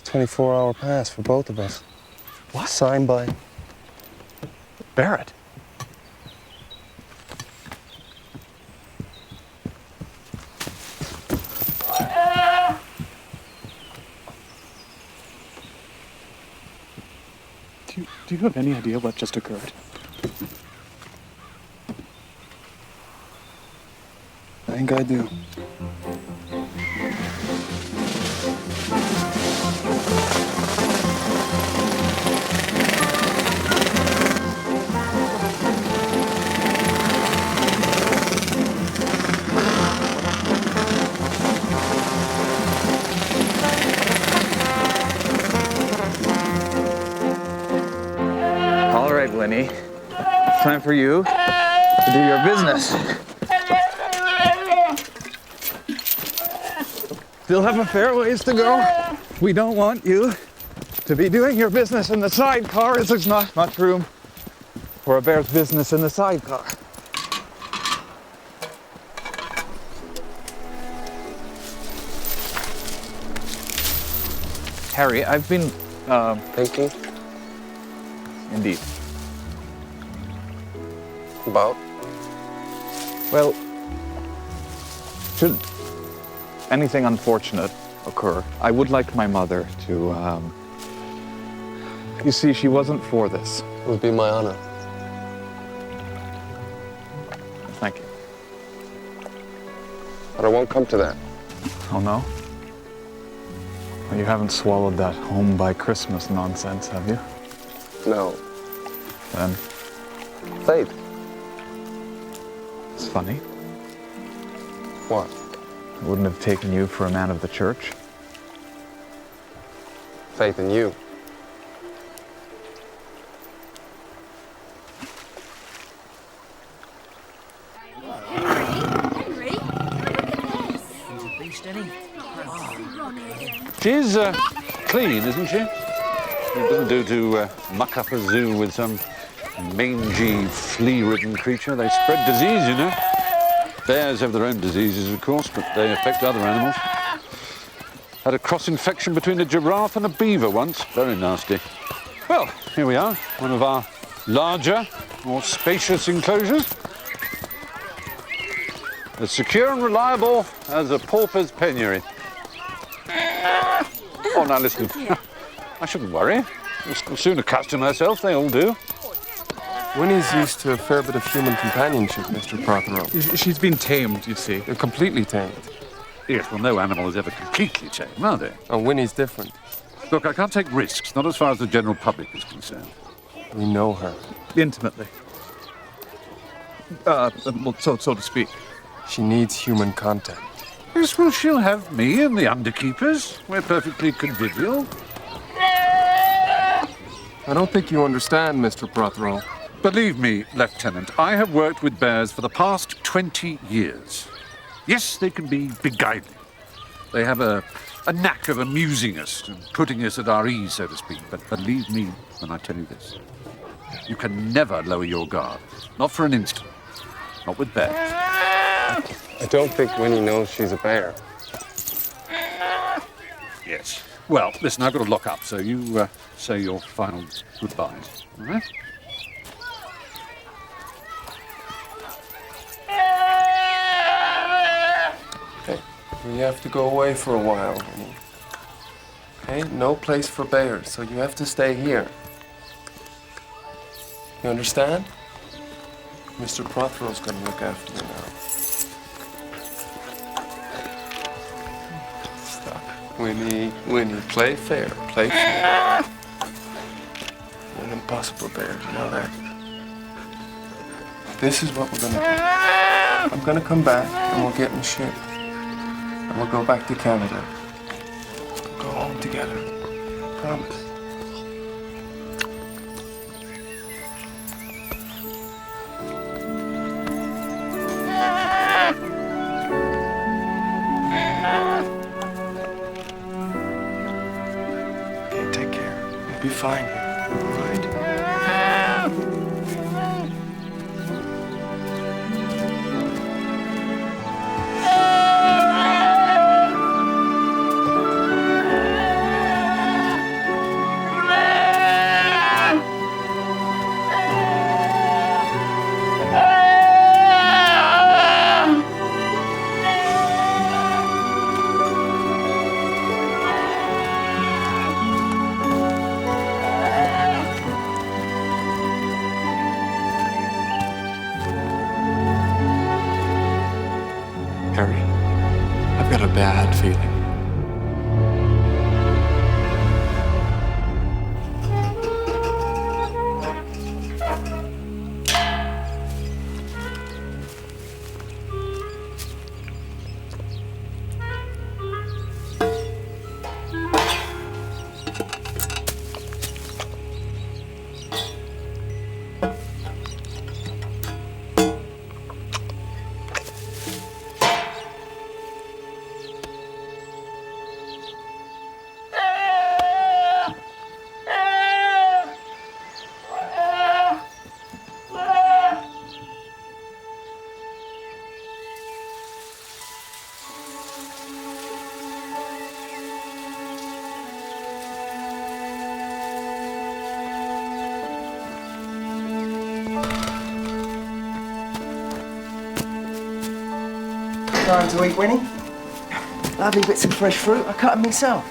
It's a 24-hour pass for both of us. What? Signed by Barrett. Do you have any idea what just occurred? I think I do. All right, Winnie. It's time for you to do your business. Still have a fair ways to go. We don't want you to be doing your business in the sidecar, as there's not much room for a bear's business in the sidecar. Harry, I've been thinking. Indeed. About? Well, should anything unfortunate occur, I would like my mother to, you see, she wasn't for this. It would be my honor. Thank you. But I won't come to that. Oh, no? Well, you haven't swallowed that home by Christmas nonsense, have you? No. Then? Fate. It's funny. What? I wouldn't have taken you for a man of the church. Faith in you. She's clean, isn't she? It doesn't do to muck up a zoo with some mangy, flea-ridden creature. They spread disease, you know. Bears have their own diseases, of course, but they affect other animals. Had a cross-infection between a giraffe and a beaver once. Very nasty. Well, here we are, one of our larger, more spacious enclosures. As secure and reliable as a pauper's penury. Oh, now listen. I shouldn't worry. I'll soon accustom herself, they all do. Winnie's used to a fair bit of human companionship, Mr. Prothero. She's been tamed, you see. They're completely tamed. Yes, well, no animal is ever completely tamed, are they? Oh, Winnie's different. Look, I can't take risks, not as far as the general public is concerned. We know her. Intimately. Well, so to speak. She needs human contact. Yes, well, she'll have me and the underkeepers. We're perfectly convivial. I don't think you understand, Mr. Prothero. Believe me, Lieutenant, I have worked with bears for the past 20 years. Yes, they can be beguiling. They have a knack of amusing us and putting us at our ease, so to speak. But believe me when I tell you this. You can never lower your guard. Not for an instant. Not with bears. I don't think Winnie knows she's a bear. Yes. Well, listen, I've got to lock up, so you say your final goodbyes, all right? Okay, we have to go away for a while, Winnie. Okay, no place for bears, so you have to stay here. You understand? Mr. Prothero's gonna look after you now. Stop. Winnie, play fair, play fair. You're an impossible bear, you know that? This is what we're gonna do. I'm gonna come back and we'll get in the ship. And we'll go back to Canada. We'll go home together. Promise. Okay, take care. You'll be fine here, all right? Harry, I've got a bad feeling. Time to eat, Winnie. Lovely bits of fresh fruit. I cut them myself.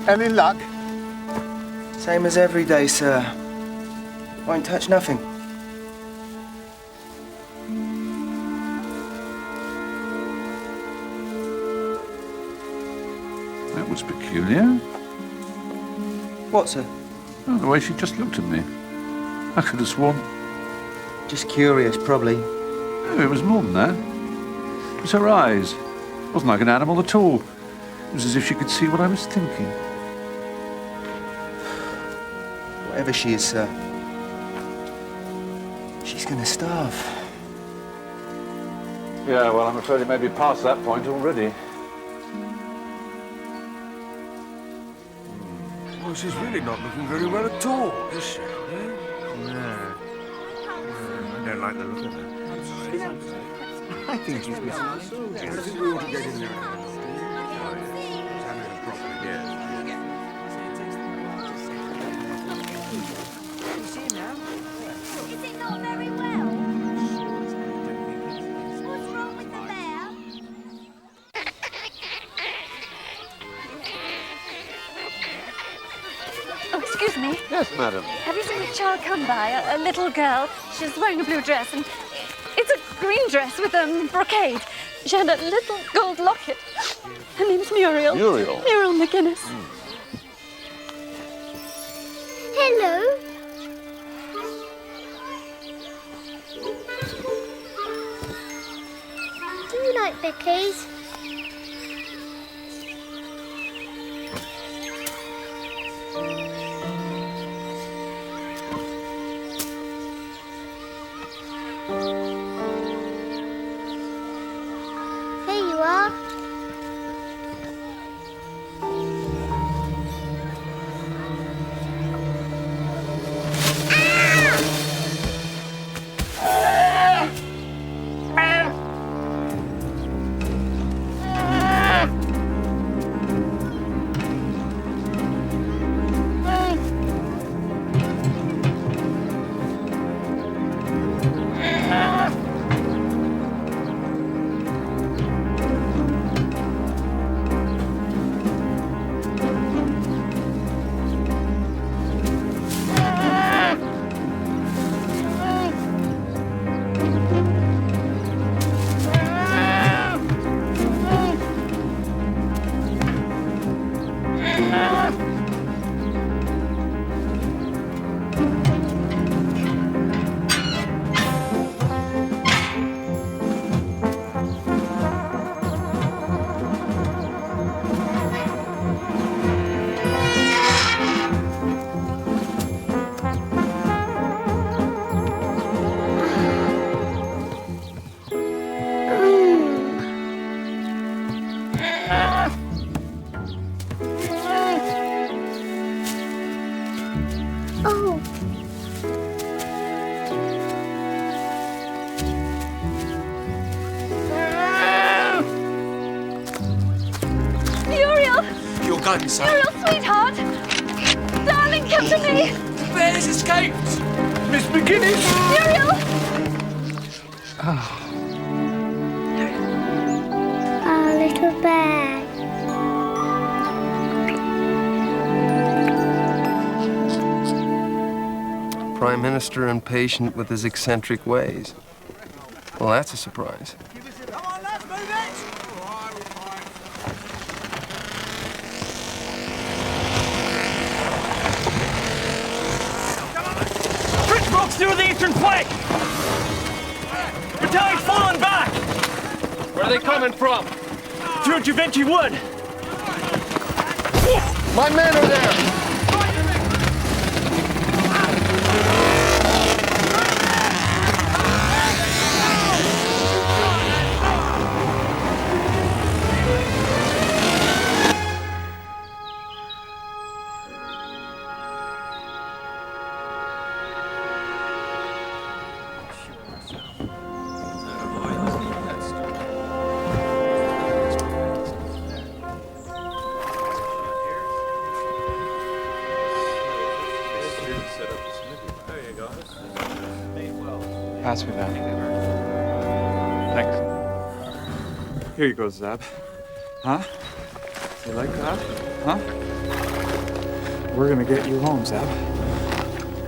Any luck? Same as every day, sir. Won't touch nothing. That was peculiar. What, sir? Oh, the way she just looked at me. I could have sworn. Just curious, probably. No, it was more than that. It was her eyes. It wasn't like an animal at all. It was as if she could see what I was thinking. Whatever she is, sir. She's gonna starve. Yeah, well, I'm afraid it may be past that point already. Well, she's really not looking very well at all, is she? No. I don't like the look of her. I think she's missing a soldier. I think we ought to get in there. She's having a problem, yes. Is it not very well? What's wrong with the bear? Oh, excuse me. Yes, madam. Have you seen a child come by? A little girl. She's wearing a blue dress, and it's a green dress with a brocade. She had a little gold locket. Her name's Muriel. Muriel? Muriel McGinnis. Hello. Do you like Becky's? Here you are. Oh. Muriel! Your gun, son. Muriel, sweetheart! Darling, come to me! The bear's escaped! Miss McGinnis! Muriel! Our little bear. Prime Minister impatient with his eccentric ways. Well, that's a surprise. French broke through the eastern flank! Battalion's falling back! Where are they coming from? Through Givenchy Wood! My men are there! Pass me that. Thanks. Here you go, Zeb. Huh? You like that? Huh? We're gonna get you home, Zeb.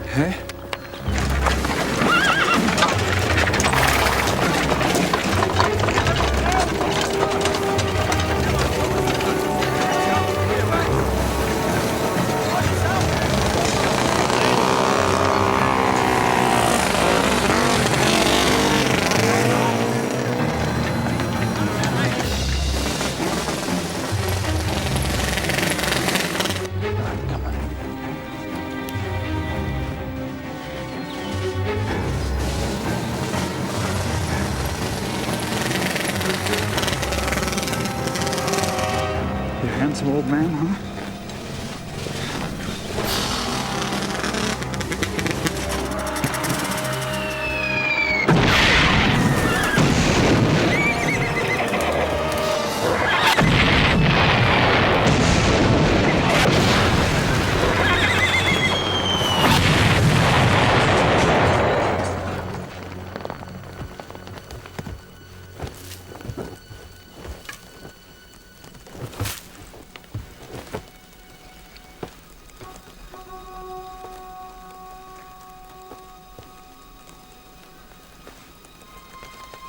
Hey? Handsome old man, huh?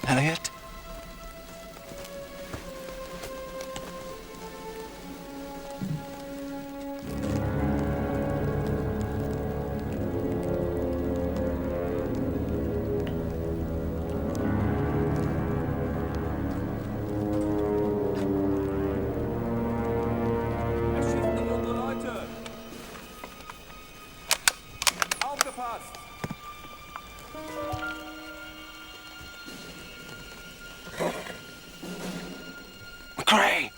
Elliot? McCrae!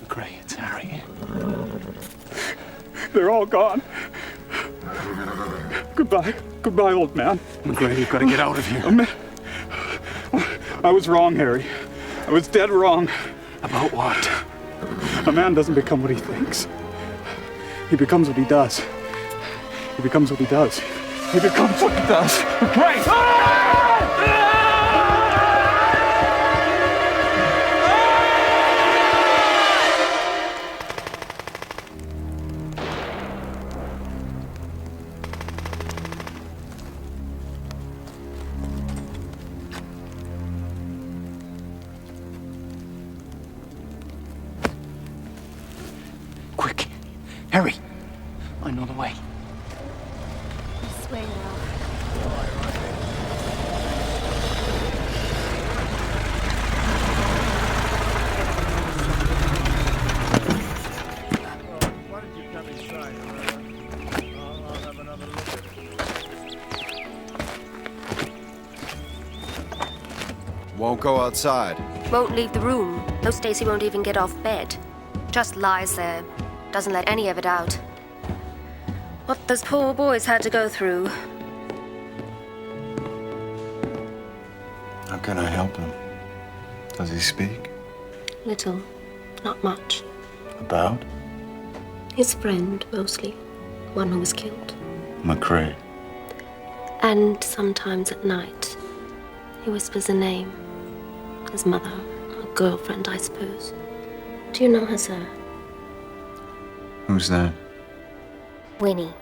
McCrae, it's Harry. They're all gone. Goodbye. Goodbye, old man. McCrae, you've got to get out of here. I was wrong, Harry. I was dead wrong. About what? A man doesn't become what he thinks. He becomes what he does. He becomes what he does. He becomes what he does. McCrae! way now. Won't go outside. Won't leave the room. Most days he won't even get off bed. Just lies there. Doesn't let any of it out. What those poor boys had to go through. How can I help him? Does he speak? Little. Not much. About? His friend, mostly. One who was killed. McCrae. And sometimes at night, he whispers a name. His mother, a girlfriend, I suppose. Do you know her, sir? Who's that? Winnie.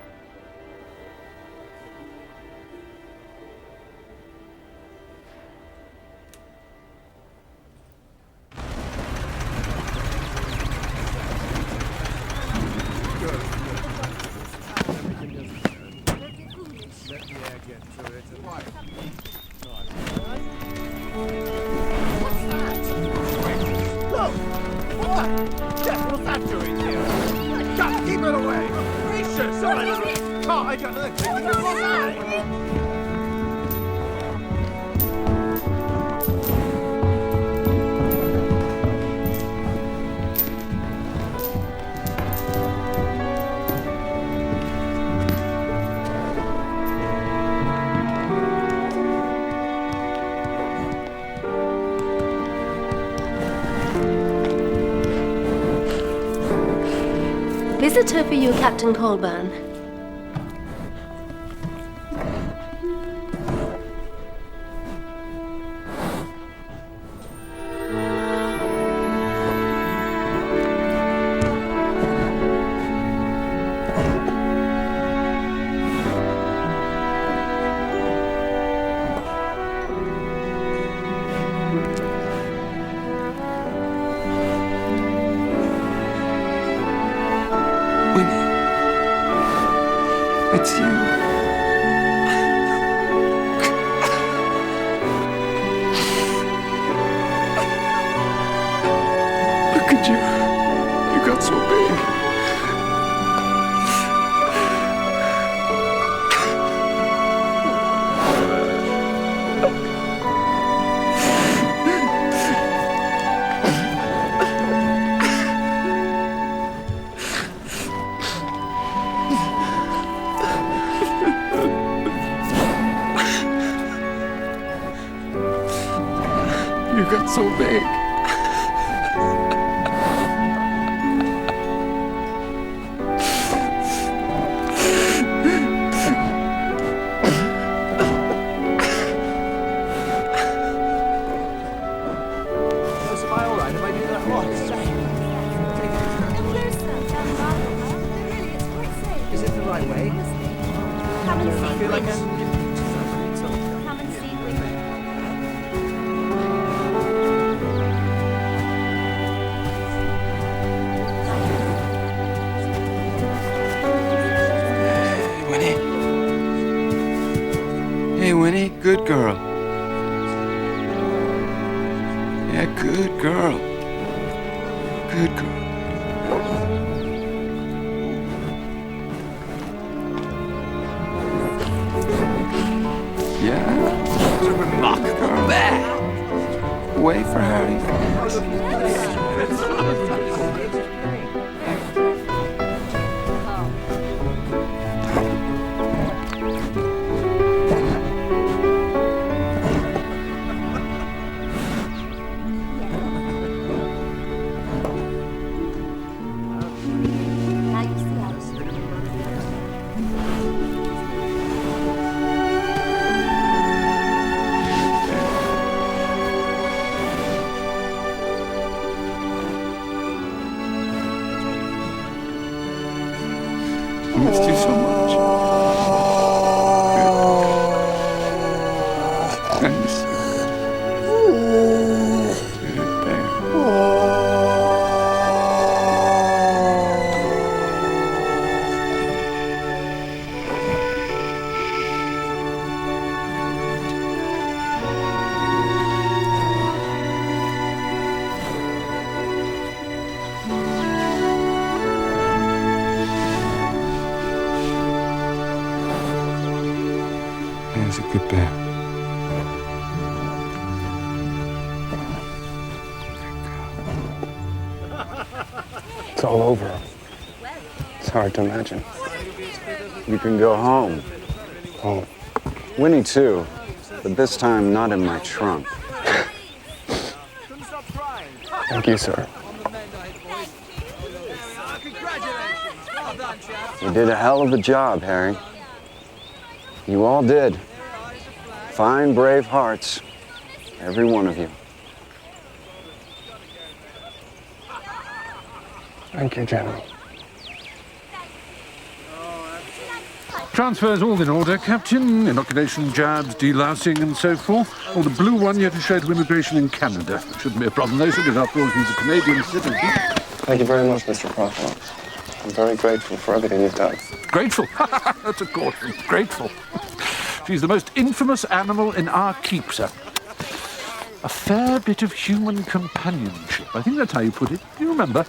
Visitor for you, Captain Colburn. It's you. Look at you. You got so big. You got so big. Am I all right? Am I doing that wrong? Is it the right way? I feel like I'm... Hey, Winnie, good girl. Yeah, good girl. Good girl. Yeah? Remarkable. Girl. Wait for Harry. I missed you so much. I miss you. Good bear. There's a good bear. It's all over. It's hard to imagine. You can go home. Home. Winnie too, but this time not in my trunk. Thank you, sir. You did a hell of a job, Harry. You all did. Fine, brave hearts. Every one of you. Thank you, General. Transfers all in order, Captain. Inoculation, jabs, delousing, and so forth. Or the blue one you have to show to immigration in Canada. Shouldn't be a problem, though, because after all, he's a Canadian citizen. Thank you very much, Mr. Prothero. I'm very grateful for everything you've done. Grateful? That's a caution. Grateful. She's the most infamous animal in our keep, sir. A fair bit of human companionship. I think that's how you put it. Do you remember?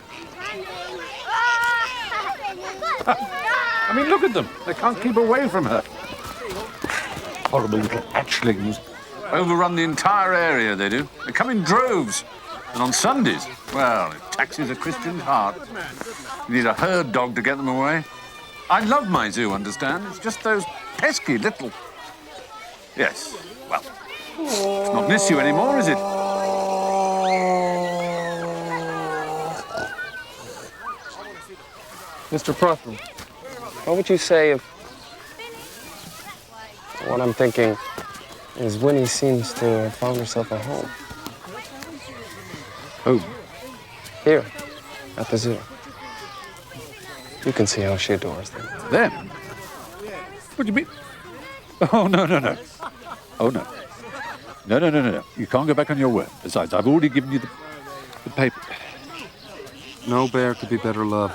I mean, look at them. They can't keep away from her. Horrible little hatchlings. Overrun the entire area, they do. They come in droves. And on Sundays, well, it taxes a Christian's heart. You need a herd dog to get them away. I love my zoo, understand? It's just those pesky little... Yes, well, it's not an issue anymore, is it? Mr. Prothero, what would you say if... What I'm thinking is Winnie seems to have found herself a home. Home? Here, at the zoo. You can see how she adores them. Them? What do you mean? Oh, no, no, no. Oh, no. No, no, no, no, no. You can't go back on your word. Besides, I've already given you the paper. No bear could be better loved,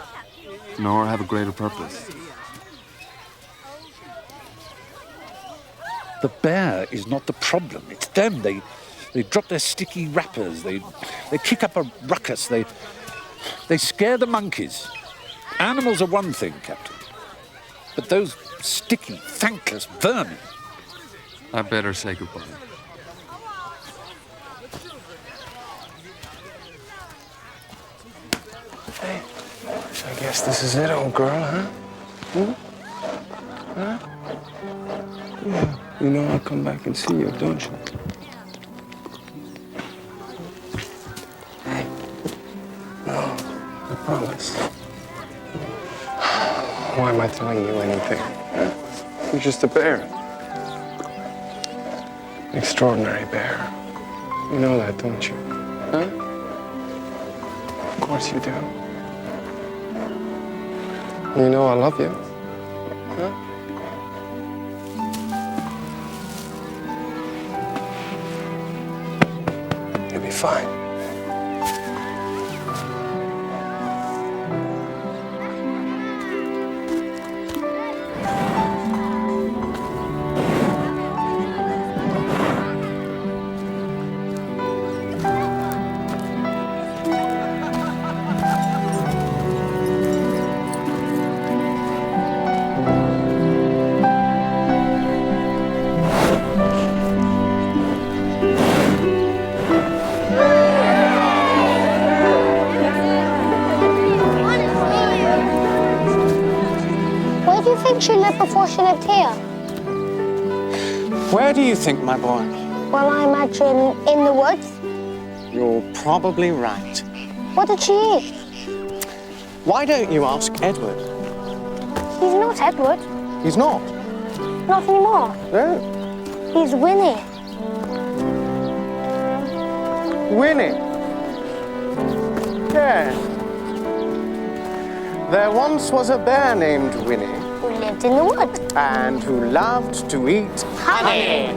nor have a greater purpose. The bear is not the problem. It's them. They drop their sticky wrappers. They kick up a ruckus. They scare the monkeys. Animals are one thing, Captain. But those sticky, thankless vermin. I better say goodbye. Hey, I guess this is it, old girl, huh? Hmm? Huh? Yeah, you know I'll come back and see you, don't you? Hey. No, I promise. Why am I telling you anything? Huh? You're just a bear. An extraordinary bear. You know that, don't you? Huh? Of course you do. You know I love you. Huh? You'll be fine. She lived before she lived here. Where do you think, my boy? Well, I imagine in the woods. You're probably right. What did she eat? Why don't you ask Edward? He's not Edward. He's not? Not anymore. No. He's Winnie. Winnie? Yes. There once was a bear named Winnie. Who lived in the woods. And who loved to eat honey.